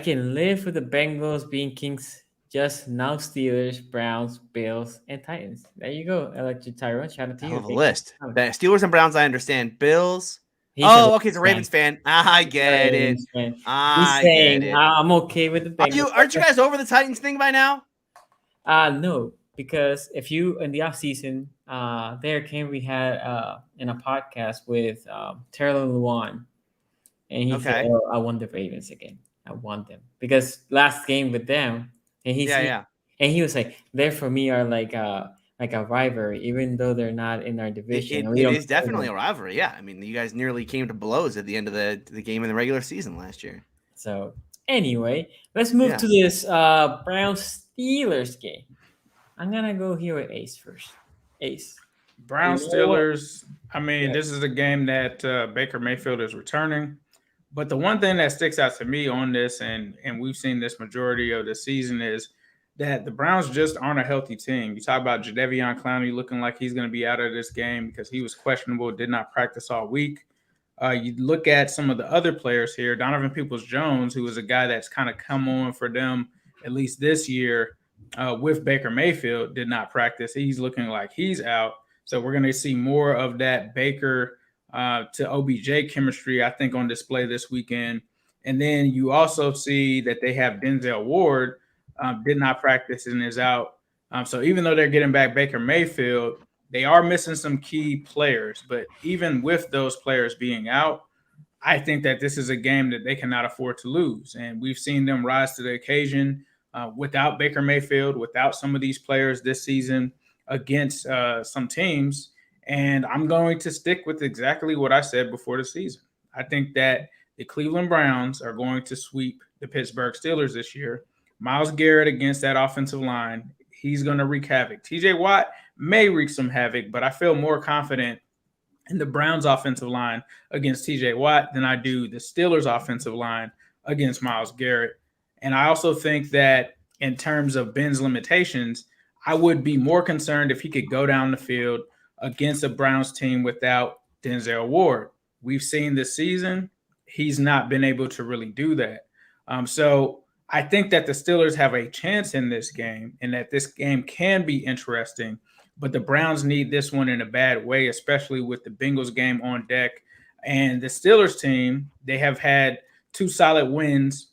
can live with the Bengals being kings. Just now Steelers, Browns, Bills, and Titans. There you go, Electric Tyrone. Shout out to you. The list. The Steelers and Browns, I understand. Bills. Okay, it's a Ravens fan. I get it. He's saying, I'm okay with the Bengals. Aren't you guys over the Titans thing by now? No, because if you in the offseason, we had in a podcast with Taylor Lewan, and he said, I want the Ravens again. I want them because last game with them, and and he was like, they for me are like a rivalry, even though they're not in our division. It is definitely a rivalry. Yeah, I mean, you guys nearly came to blows at the end of the game in the regular season last year. So anyway, let's move to this Browns Steelers game. I'm gonna go here with Ace first. Ace. Browns Steelers. I mean, this is a game that Baker Mayfield is returning. But the one thing that sticks out to me on this, and we've seen this majority of the season, is that the Browns just aren't a healthy team. You talk about Jadeveon Clowney looking like he's going to be out of this game because he was questionable, did not practice all week. You look at some of the other players here, Donovan Peoples-Jones, who is a guy that's kind of come on for them at least this year with Baker Mayfield, did not practice. He's looking like he's out. So we're going to see more of that Baker to OBJ chemistry, I think, on display this weekend. And then you also see that they have Denzel Ward, did not practice and is out. So even though they're getting back Baker Mayfield, they are missing some key players. But even with those players being out, I think that this is a game that they cannot afford to lose. And we've seen them rise to the occasion without Baker Mayfield, without some of these players this season against some teams. And I'm going to stick with exactly what I said before the season. I think that the Cleveland Browns are going to sweep the Pittsburgh Steelers this year. Myles Garrett against that offensive line, he's going to wreak havoc. TJ Watt may wreak some havoc, but I feel more confident in the Browns offensive line against TJ Watt than I do the Steelers offensive line against Myles Garrett. And I also think that in terms of Ben's limitations, I would be more concerned if he could go down the field against a Browns team without Denzel Ward. We've seen this season, he's not been able to really do that. So I think that the Steelers have a chance in this game and that this game can be interesting. but the Browns need this one in a bad way, especially with the Bengals game on deck. And the Steelers team, they have had 2 solid wins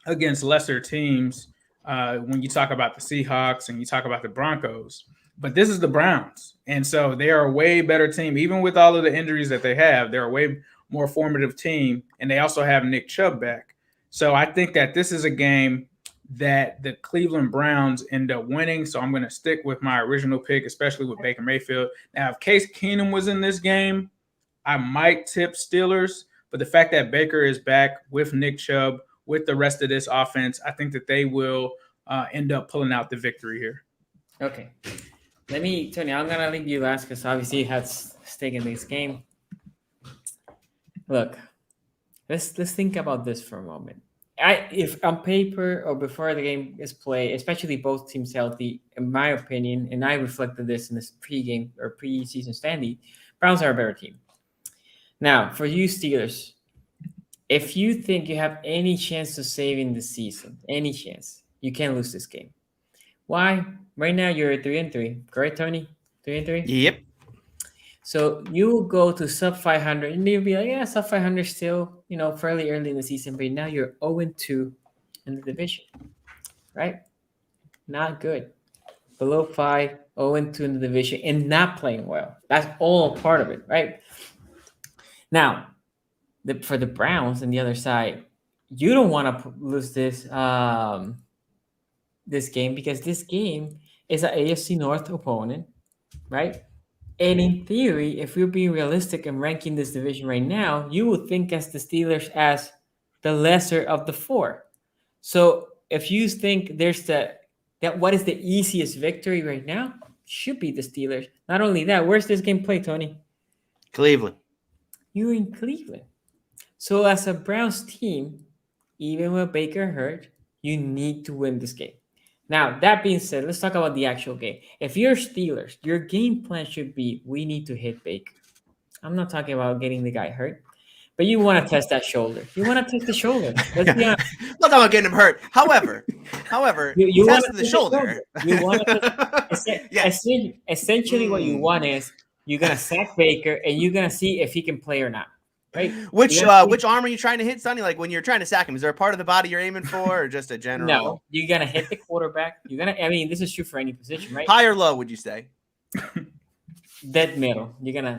against lesser teams when you talk about the Seahawks and you talk about the Broncos. But this is the Browns. And so they are a way better team. Even with all of the injuries that they have, they're a way more formative team. And they also have Nick Chubb back. So I think that this is a game that the Cleveland Browns end up winning. So I'm going to stick with my original pick, especially with Baker Mayfield. Now, if Case Keenum was in this game, I might tip Steelers. But the fact that Baker is back with Nick Chubb, with the rest of this offense, I think that they will end up pulling out the victory here. Okay. Tony, I'm going to leave you last because obviously you had stake in this game. Look, let's think about this for a moment. If on paper or before the game is played, especially both teams healthy, in my opinion, and I reflected this in this pregame or preseason standing, Browns are a better team. Now, for you Steelers, if you think you have any chance of saving the season, any chance, you can't lose this game. Why? Right now you're 3-3, correct, Tony? 3-3. Yep. So you will go to sub 500, and you'll be like, yeah, sub 500 still, fairly early in the season, but now you're 0-2 in the division, right? Not good. Below 5, 0-2 in the division, and not playing well. That's all part of it, right? Now, for the Browns on the other side, you don't want to lose this this game because this game is an AFC North opponent, right? And in theory, if we're being realistic and ranking this division right now, you would think as the Steelers as the lesser of the 4. So if you think there's that what is the easiest victory right now, should be the Steelers. Not only that, where's this game played, Tony? Cleveland. You're in Cleveland. So as a Browns team, even with Baker hurt, you need to win this game. Now, that being said, let's talk about the actual game. If you're Steelers, your game plan should be, we need to hit Baker. I'm not talking about getting the guy hurt, but you want to test that shoulder. You want to test the shoulder. Let's be honest. I'm not talking about getting him hurt. However, you test the shoulder. You want to essentially what you want is you're going to sack Baker and you're going to see if he can play or not. Right. Which arm are you trying to hit, Sonny? Like when you're trying to sack him, is there a part of the body you're aiming for, or just a general? No, you're gonna hit the quarterback. This is true for any position, right? High or low, would you say? Dead middle. You're gonna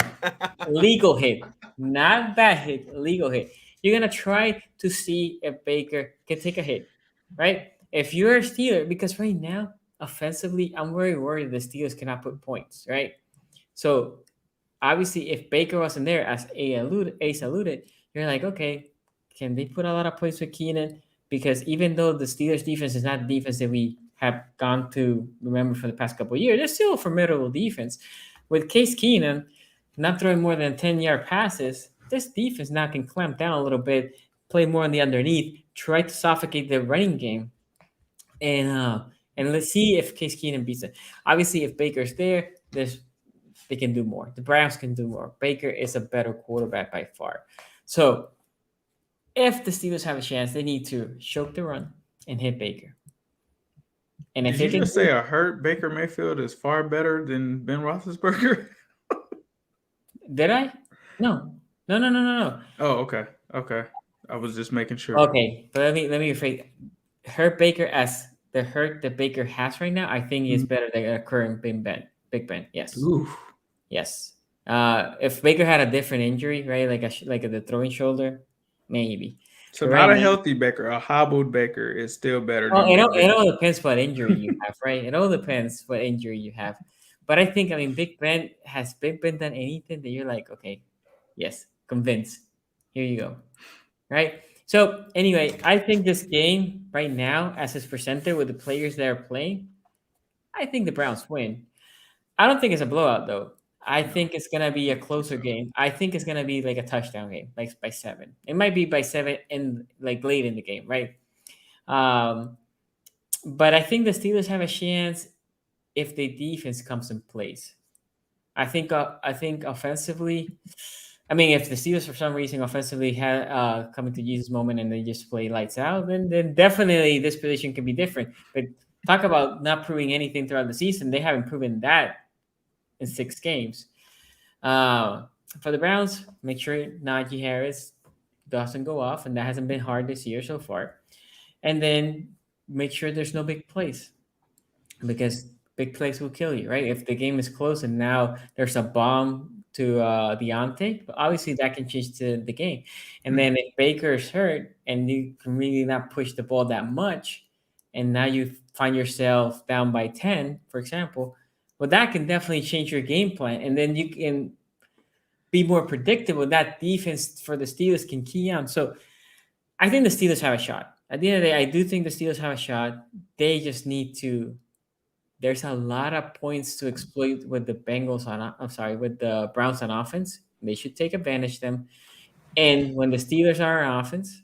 legal hit, not bad hit, legal hit. You're gonna try to see if Baker can take a hit, right? If you're a Steeler, because right now, offensively, I'm very worried the Steelers cannot put points, right? So obviously, if Baker wasn't there, as Ace alluded, you're like, okay, can they put a lot of points with Keenan? Because even though the Steelers' defense is not the defense that we have gone to remember for the past couple of years, they're still a formidable defense. With Case Keenan not throwing more than 10-yard passes, this defense now can clamp down a little bit, play more on the underneath, try to suffocate the running game, and let's see if Case Keenan beats it. Obviously, if Baker's there, they can do more. The Browns can do more. Baker is a better quarterback by far. So if the Steelers have a chance, they need to choke the run and hit Baker. And if Did you just say a hurt Baker Mayfield is far better than Ben Roethlisberger? Did I? No. Oh, okay. I was just making sure. Okay, but let me rephrase. Hurt Baker as the hurt that Baker has right now, I think is better than a current Big Ben. Yes. Oof. Yes. If Baker had a different injury, right, like the throwing shoulder, maybe. So not a healthy Baker, a hobbled Baker is still better. It all depends what injury you have, right? It all depends what injury you have. But I think, Big Ben done anything that you're like, okay, yes, convinced. Here you go, right? So anyway, I think this game right now, as it's presented with the players that are playing, I think the Browns win. I don't think it's a blowout, though. I think it's going to be a closer game. I think it's going to be like a touchdown game, like by 7. It might be by 7 in like late in the game, right? But I think the Steelers have a chance if the defense comes in place. I think offensively, if the Steelers for some reason offensively had coming to Jesus moment and they just play lights out, then definitely this position can be different. But talk about not proving anything throughout the season. They haven't proven that in 6 games. For the Browns, make sure Najee Harris doesn't go off, and that hasn't been hard this year so far. And then make sure there's no big plays, because big plays will kill you, right? If the game is close and now there's a bomb to Deontay, but obviously that can change the game. And then if Baker's hurt and you can really not push the ball that much, and now you find yourself down by 10, for example, well, that can definitely change your game plan. And then you can be more predictable. That defense for the Steelers can key on. So I think the Steelers have a shot. At the end of the day, I do think the Steelers have a shot. They just need to. There's a lot of points to exploit with the with the Browns on offense. They should take advantage of them. And when the Steelers are on offense,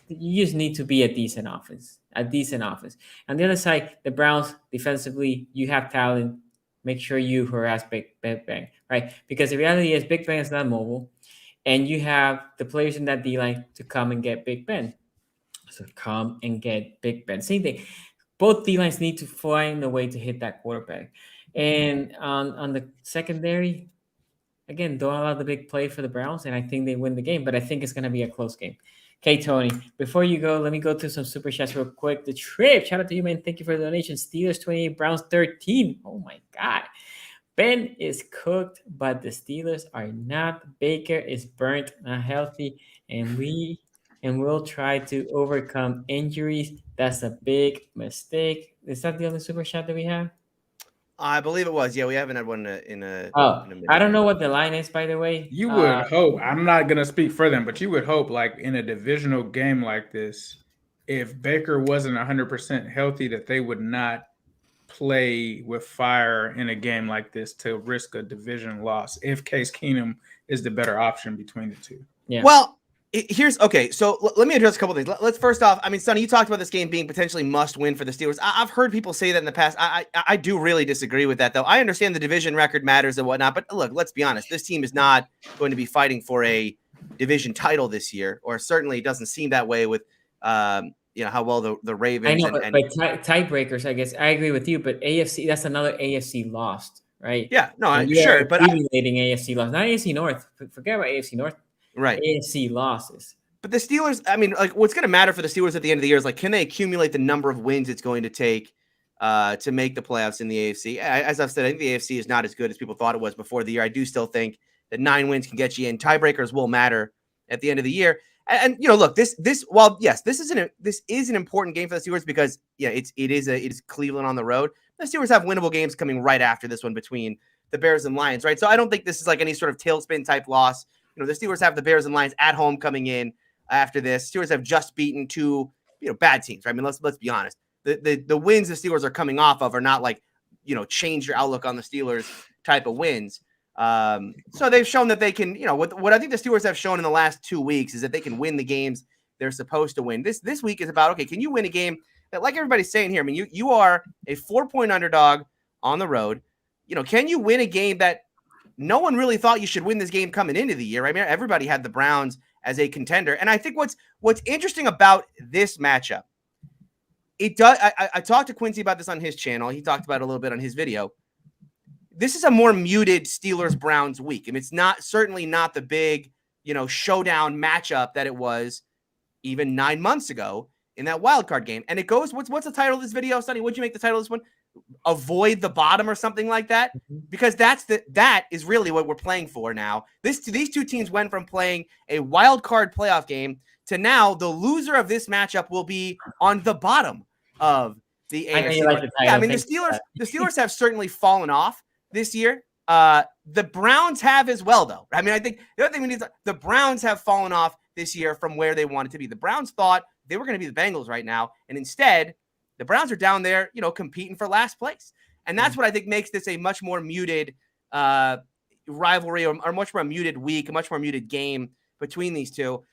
you just need to be a decent offense. On the other side, the Browns defensively, you have talent. Make sure you harass Big Ben, right? Because the reality is Big Ben is not mobile, and you have the players in that D-line to come and get Big Ben. So come and get Big Ben. Same thing. Both D-lines need to find a way to hit that quarterback. And on the secondary, again, don't allow the big play for the Browns, and I think they win the game, but I think it's going to be a close game. Okay, Tony, before you go, let me go through some super chats real quick. The Trip, shout out to you, man. Thank you for the donation. Steelers 28, Browns 13. Oh, my God. Ben is cooked, but the Steelers are not. Baker is burnt, not healthy, and we'll try to overcome injuries. That's a big mistake. Is that the only super chat that we have? I believe it was. Yeah, we haven't had one in a minute. I don't know what the line is, by the way. You would hope. I'm not gonna speak for them, but you would hope, like in a divisional game like this, if Baker wasn't 100% healthy, that they would not play with fire in a game like this to risk a division loss if Case Keenum is the better option between the two. Yeah. Well, here's okay. So let me address a couple things. Let's first off, I mean, Sonny, you talked about this game being potentially must win for the Steelers. I've heard people say that in the past. I do really disagree with that, though. I understand the division record matters and whatnot, but look, let's be honest. This team is not going to be fighting for a division title this year, or certainly doesn't seem that way with how well the Ravens. I know, but tiebreakers, I guess I agree with you. But AFC, that's another AFC lost, right? Yeah, no, sure, but accumulating AFC loss, not AFC North. Forget about AFC North. Right. AFC losses. But the Steelers, I mean, like what's going to matter for the Steelers at the end of the year is like, can they accumulate the number of wins it's going to take to make the playoffs in the AFC? As I've said, I think the AFC is not as good as people thought it was before the year. I do still think that 9 wins can get you in. Tiebreakers will matter at the end of the year. And look, this while yes, this is an important game for the Steelers because it is Cleveland on the road. The Steelers have winnable games coming right after this one between the Bears and Lions, right? So I don't think this is like any sort of tailspin type loss. The Steelers have the Bears and Lions at home coming in after this. Steelers have just beaten 2, bad teams, right? I mean, let's be honest. The wins the Steelers are coming off of are not like, change your outlook on the Steelers type of wins. So they've shown that they can, what I think the Steelers have shown in the last 2 weeks is that they can win the games they're supposed to win. This week is about, okay, can you win a game that, like everybody's saying here, I mean, you are a 4-point underdog on the road. Can you win a game that no one really thought you should win this game coming into the year? I mean, everybody had the Browns as a contender. And I think what's interesting about this matchup, it does. I talked to Quincy about this on his channel. He talked about it a little bit on his video. This is a more muted Steelers-Browns week. And it's certainly not the big, showdown matchup that it was even 9 months ago in that wild card game. And it goes, what's the title of this video, Sonny? What'd you make the title of this one? Avoid the bottom or something like that, because that is really what we're playing for now. These two teams went from playing a wild card playoff game to now the loser of this matchup will be on the bottom of the AFC. I mean, the Steelers have certainly fallen off this year. The Browns have as well, though. I mean, I think the other thing we need the Browns have fallen off this year from where they wanted to be. The Browns thought they were going to be the Bengals right now, and instead the Browns are down there, competing for last place. And that's what I think makes this a much more muted rivalry or much more muted week, a much more muted game between these two.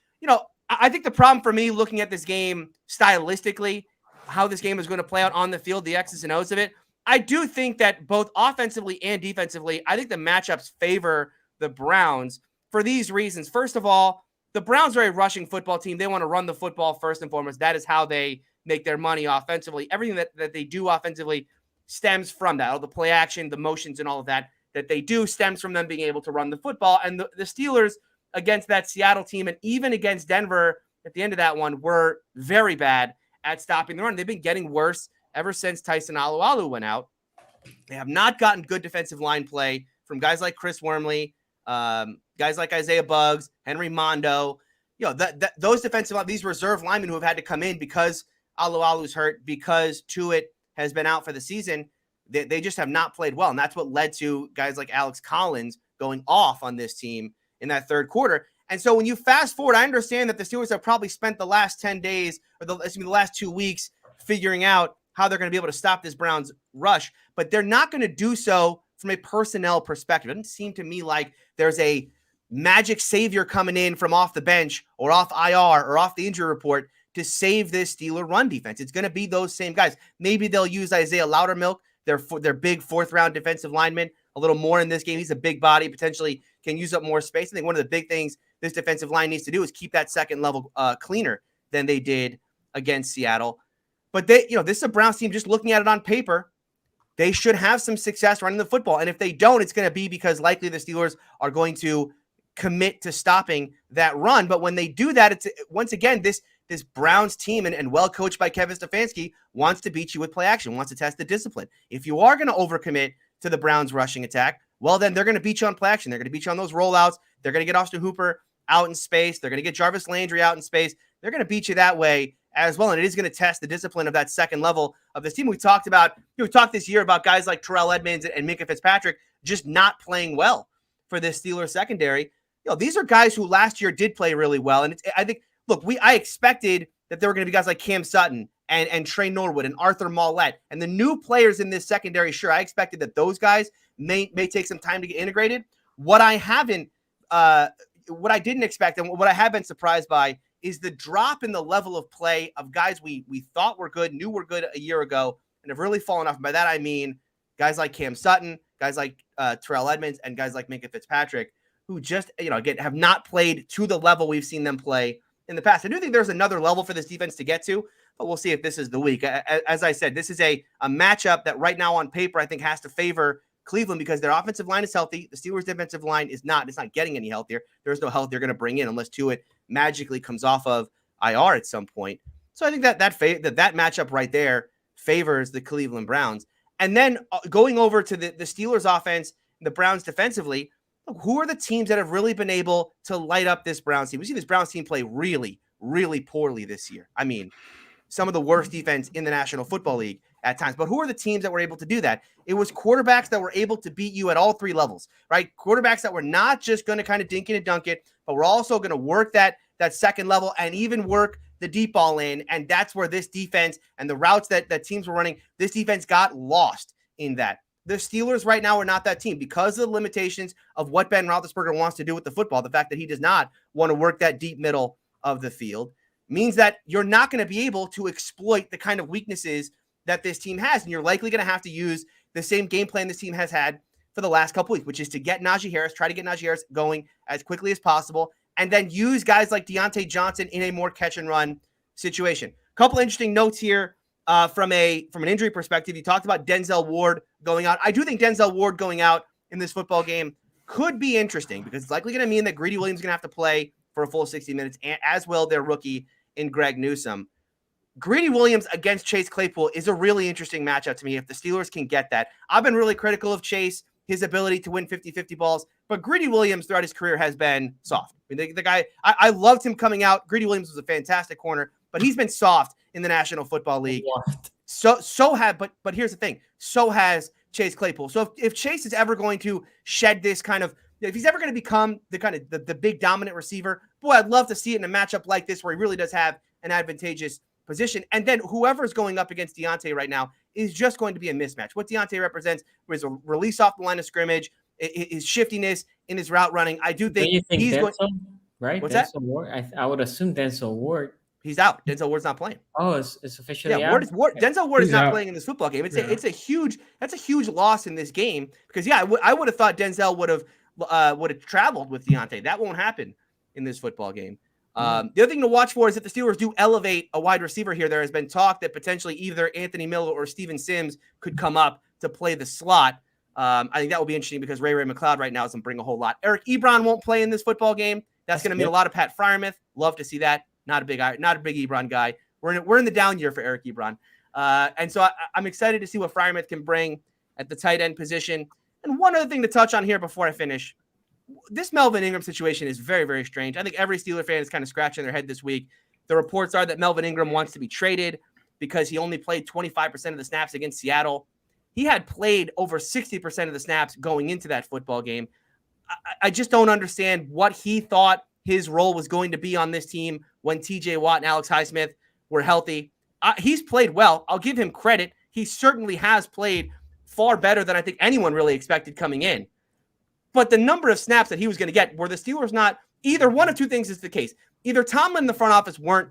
I think the problem for me looking at this game stylistically, how this game is going to play out on the field, the X's and O's of it, I do think that both offensively and defensively, I think the matchups favor the Browns for these reasons. First of all, the Browns are a rushing football team. They want to run the football first and foremost. That is how they make their money offensively. Everything that they do offensively stems from that. All the play action, the motions, and all of that they do stems from them being able to run the football. And the Steelers against that Seattle team and even against Denver at the end of that one were very bad at stopping the run. They've been getting worse ever since Tyson Alualu went out. They have not gotten good defensive line play from guys like Chris Wormley, guys like Isaiah Buggs, Henry Mondo. Those defensive line, these reserve linemen who have had to come in because Alualu's hurt, because Tuitt has been out for the season. They just have not played well. And that's what led to guys like Alex Collins going off on this team in that third quarter. And so when you fast forward, I understand that the Steelers have probably spent the last 10 days or the last 2 weeks figuring out how they're going to be able to stop this Browns rush, but they're not going to do so from a personnel perspective. It doesn't seem to me like there's a magic savior coming in from off the bench or off IR or off the injury report to save this Steeler run defense. It's going to be those same guys. Maybe they'll use Isaiah Loudermilk, their big fourth-round defensive lineman, a little more in this game. He's a big body, potentially can use up more space. I think one of the big things this defensive line needs to do is keep that second level cleaner than they did against Seattle. But this is a Browns team, just looking at it on paper, they should have some success running the football. And if they don't, it's going to be because likely the Steelers are going to commit to stopping that run. But when they do that, it's once again, this Browns team and well coached by Kevin Stefanski wants to beat you with play action, wants to test the discipline. If you are going to overcommit to the Browns rushing attack, well, then they're going to beat you on play action. They're going to beat you on those rollouts. They're going to get Austin Hooper out in space. They're going to get Jarvis Landry out in space. They're going to beat you that way as well. And it is going to test the discipline of that second level of this team. We talked this year about guys like Terrell Edmonds and Minkah Fitzpatrick just not playing well for this Steelers secondary. These are guys who last year did play really well. And I expected that there were going to be guys like Cam Sutton and Trey Norwood and Arthur Mollett and the new players in this secondary. Sure, I expected that those guys may take some time to get integrated. What I didn't expect and what I have been surprised by is the drop in the level of play of guys we thought were good, knew were good a year ago, and have really fallen off. And by that, I mean guys like Cam Sutton, guys like Terrell Edmonds, and guys like Minkah Fitzpatrick, who just, again, have not played to the level we've seen them play in the past. I do think there's another level for this defense to get to, but we'll see if this is the week. As I said, this is a matchup that right now on paper I think has to favor Cleveland because their offensive line is healthy. The Steelers' defensive line is not. It's not getting any healthier. There's no health they're going to bring in unless Tuitt magically comes off of IR at some point. So I think that matchup right there favors the Cleveland Browns. And then going over to the Steelers' offense, the Browns defensively, who are the teams that have really been able to light up this Browns team? We see this Browns team play really, really poorly this year. I mean, some of the worst defense in the National Football League at times. But who are the teams that were able to do that? It was quarterbacks that were able to beat you at all three levels, right? Quarterbacks that were not just going to kind of dink it and dunk it, but we're also going to work that second level and even work the deep ball in. And that's where this defense and the routes that teams were running, this defense got lost in that. The Steelers right now are not that team because of the limitations of what Ben Roethlisberger wants to do with the football. The fact that he does not want to work that deep middle of the field means that you're not going to be able to exploit the kind of weaknesses that this team has. And you're likely going to have to use the same game plan this team has had for the last couple weeks, which is to get Najee Harris, try to get Najee Harris going as quickly as possible, and then use guys like Deontay Johnson in a more catch and run situation. Couple interesting notes here. From an injury perspective, you talked about Denzel Ward going out. I do think Denzel Ward going out in this football game could be interesting because it's likely going to mean that Greedy Williams is going to have to play for a full 60 minutes, as will their rookie in Greg Newsome. Greedy Williams against Chase Claypool is a really interesting matchup to me if the Steelers can get that. I've been really critical of Chase, his ability to win 50-50 balls, but Greedy Williams throughout his career has been soft. I mean, the guy, I loved him coming out. Greedy Williams was a fantastic corner, but he's been soft in the National Football League. But here's the thing. So has Chase Claypool. So if Chase is ever going to shed this kind of, if he's ever going to become the kind of the big dominant receiver, boy, I'd love to see it in a matchup like this where he really does have an advantageous position. And then whoever's going up against Deontay right now is just going to be a mismatch. What Deontay represents is a release off the line of scrimmage, his shiftiness in his route running. I do think he's Denzel, going. Right? What's Denzel that? Ward. I would assume Denzel Ward. He's out. Denzel Ward's not playing. Oh, it's officially out. Denzel Ward is not out. playing in this football game. That's a huge loss in this game because I would have thought Denzel would have traveled with Deontay. That won't happen in this football game. The other thing to watch for is if the Steelers do elevate a wide receiver here, there has been talk that potentially either Anthony Miller or Steven Sims could come up to play the slot. I think that will be interesting because Ray McLeod right now doesn't bring a whole lot. Eric Ebron won't play in this football game. That's going to mean a lot of Pat Freiermuth. Love to see that. Not a big Ebron guy. We're in the down year for Eric Ebron. And so I'm excited to see what Freiermuth can bring at the tight end position. And one other thing to touch on here before I finish. This Melvin Ingram situation is very, very strange. I think every Steeler fan is kind of scratching their head this week. The reports are that Melvin Ingram wants to be traded because he only played 25% of the snaps against Seattle. He had played over 60% of the snaps going into that football game. I just don't understand what he thought his role was going to be on this team when TJ Watt and Alex Highsmith were healthy. He's played well. I'll give him credit. He certainly has played far better than I think anyone really expected coming in. But the number of snaps that he was going to get, were the Steelers not, either one of two things is the case. Either Tomlin and the front office weren't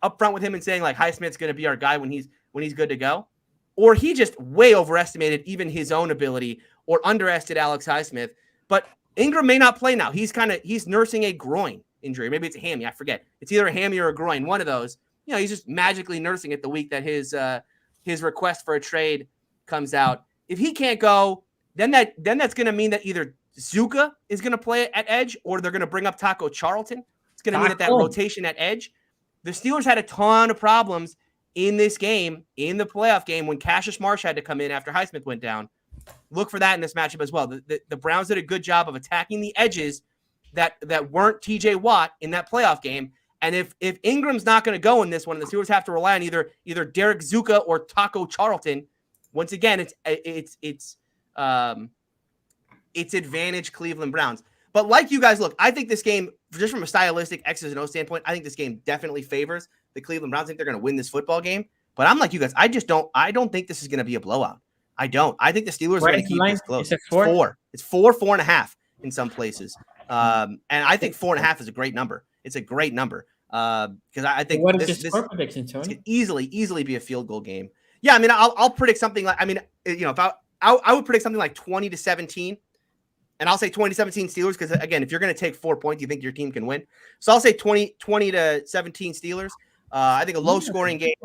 upfront with him and saying like Highsmith's going to be our guy when he's good to go, or he just way overestimated even his own ability or underestimated Alex Highsmith. But Ingram may not play now. He's nursing a groin injury. Maybe it's a hammy. I forget. It's either a hammy or a groin. One of those. He's just magically nursing it the week that his request for a trade comes out. If he can't go, then that's going to mean that either Zuka is going to play at edge or they're going to bring up Taco Charlton. It's going to mean that rotation at edge. The Steelers had a ton of problems in this game, in the playoff game, when Cassius Marsh had to come in after Highsmith went down. Look for that in this matchup as well. The Browns did a good job of attacking the edges that weren't TJ Watt in that playoff game. And if Ingram's not going to go in this one, the Steelers have to rely on either Derek Zuka or Taco Charlton. Once again, it's advantage Cleveland Browns. But like you guys, look, I think this game, just from a stylistic X's and O standpoint, I think this game definitely favors the Cleveland Browns. I think they're going to win this football game. But I'm like you guys, I don't think this is going to be a blowout. I don't. I think the Steelers are going to keep this close. It's 4. It's 4.5 in some places. And I think 4.5 is a great number. It's a great number. Because I think what is your score prediction, Tony? Could easily be a field goal game. Yeah, I mean, I'll predict something like, if I would predict something like 20-17, and I'll say 20-17 Steelers because again, if you're going to take 4 points, you think your team can win. So I'll say 20-17 Steelers. I think a low scoring game.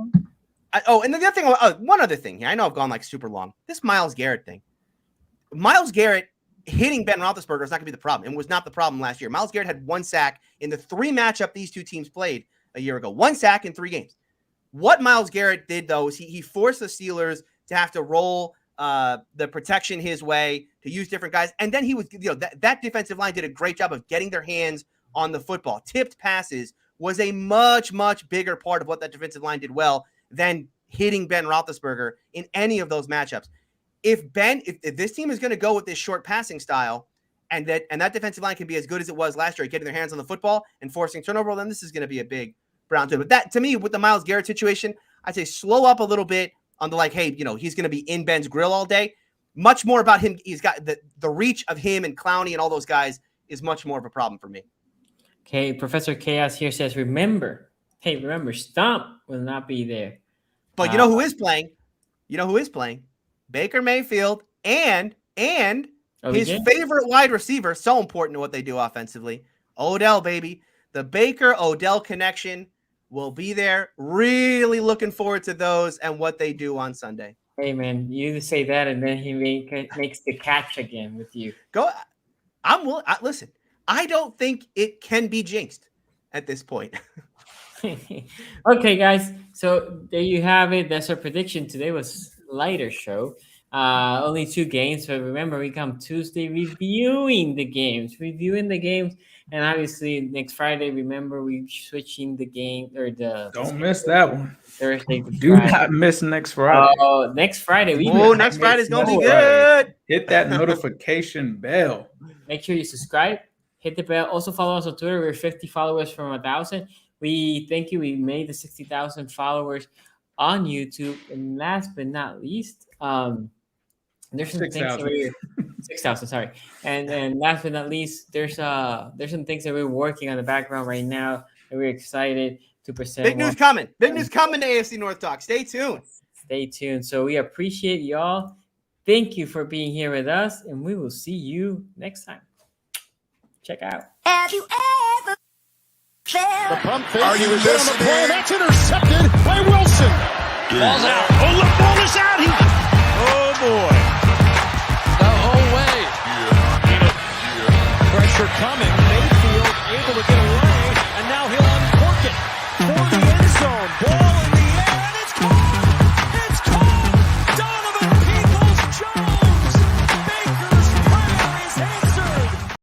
And then the other thing, one other thing here. I know I've gone like super long. This Myles Garrett thing. Myles Garrett hitting Ben Roethlisberger is not going to be the problem. It was not the problem last year. Myles Garrett had 1 sack in the 3 matchup these two teams played a year ago. 1 sack in 3 games. What Myles Garrett did, though, is he forced the Steelers to have to roll the protection his way, to use different guys. And then he was, that defensive line did a great job of getting their hands on the football. Tipped passes was a much, much bigger part of what that defensive line did well than hitting Ben Roethlisberger in any of those matchups. If this team is going to go with this short passing style and that defensive line can be as good as it was last year, getting their hands on the football and forcing turnover, then this is going to be a big Browns win. But that, to me, with the Myles Garrett situation, I'd say slow up a little bit on the hey, he's going to be in Ben's grill all day. Much more about him. He's got the reach of him and Clowney and all those guys is much more of a problem for me. Okay, Professor Chaos here says, remember, Stomp will not be there. But you know who is playing? Baker Mayfield and his favorite wide receiver, so important to what they do offensively, Odell, baby. The Baker-Odell connection will be there. Really looking forward to those and what they do on Sunday. Hey, man, you say that, and then he makes the catch again with you. Go. Listen, I don't think it can be jinxed at this point. Okay, guys. So there you have it. That's our prediction. Today was lighter show. Only 2 games. But remember, we come Tuesday reviewing the games. And obviously next Friday, remember, we're switching the game or the. Don't miss that one. Thursday. Do not miss next Friday. Oh, next Friday. Next Friday's going to be good. Hit that notification bell. Make sure you subscribe. Hit the bell. Also follow us on Twitter. We're 50 followers from 1,000. We thank you. We made the 60,000 followers on YouTube. And last but not least, there's some 6,000. Sorry. And last but not least, there's some things that we're working on the background right now, and we're excited to present. Big news coming. Big news coming to AFC North Talk. Stay tuned. So we appreciate y'all. Thank you for being here with us, and we will see you next time. Check out. Have you ever The pump fake. Are you He was hit on the listening? play. That's intercepted by Wilson. Ball's out. Oh, look, ball is out. Oh, boy. The whole way. Pressure coming. Mayfield able to get away, and now he'll uncork it for the end zone. Ball in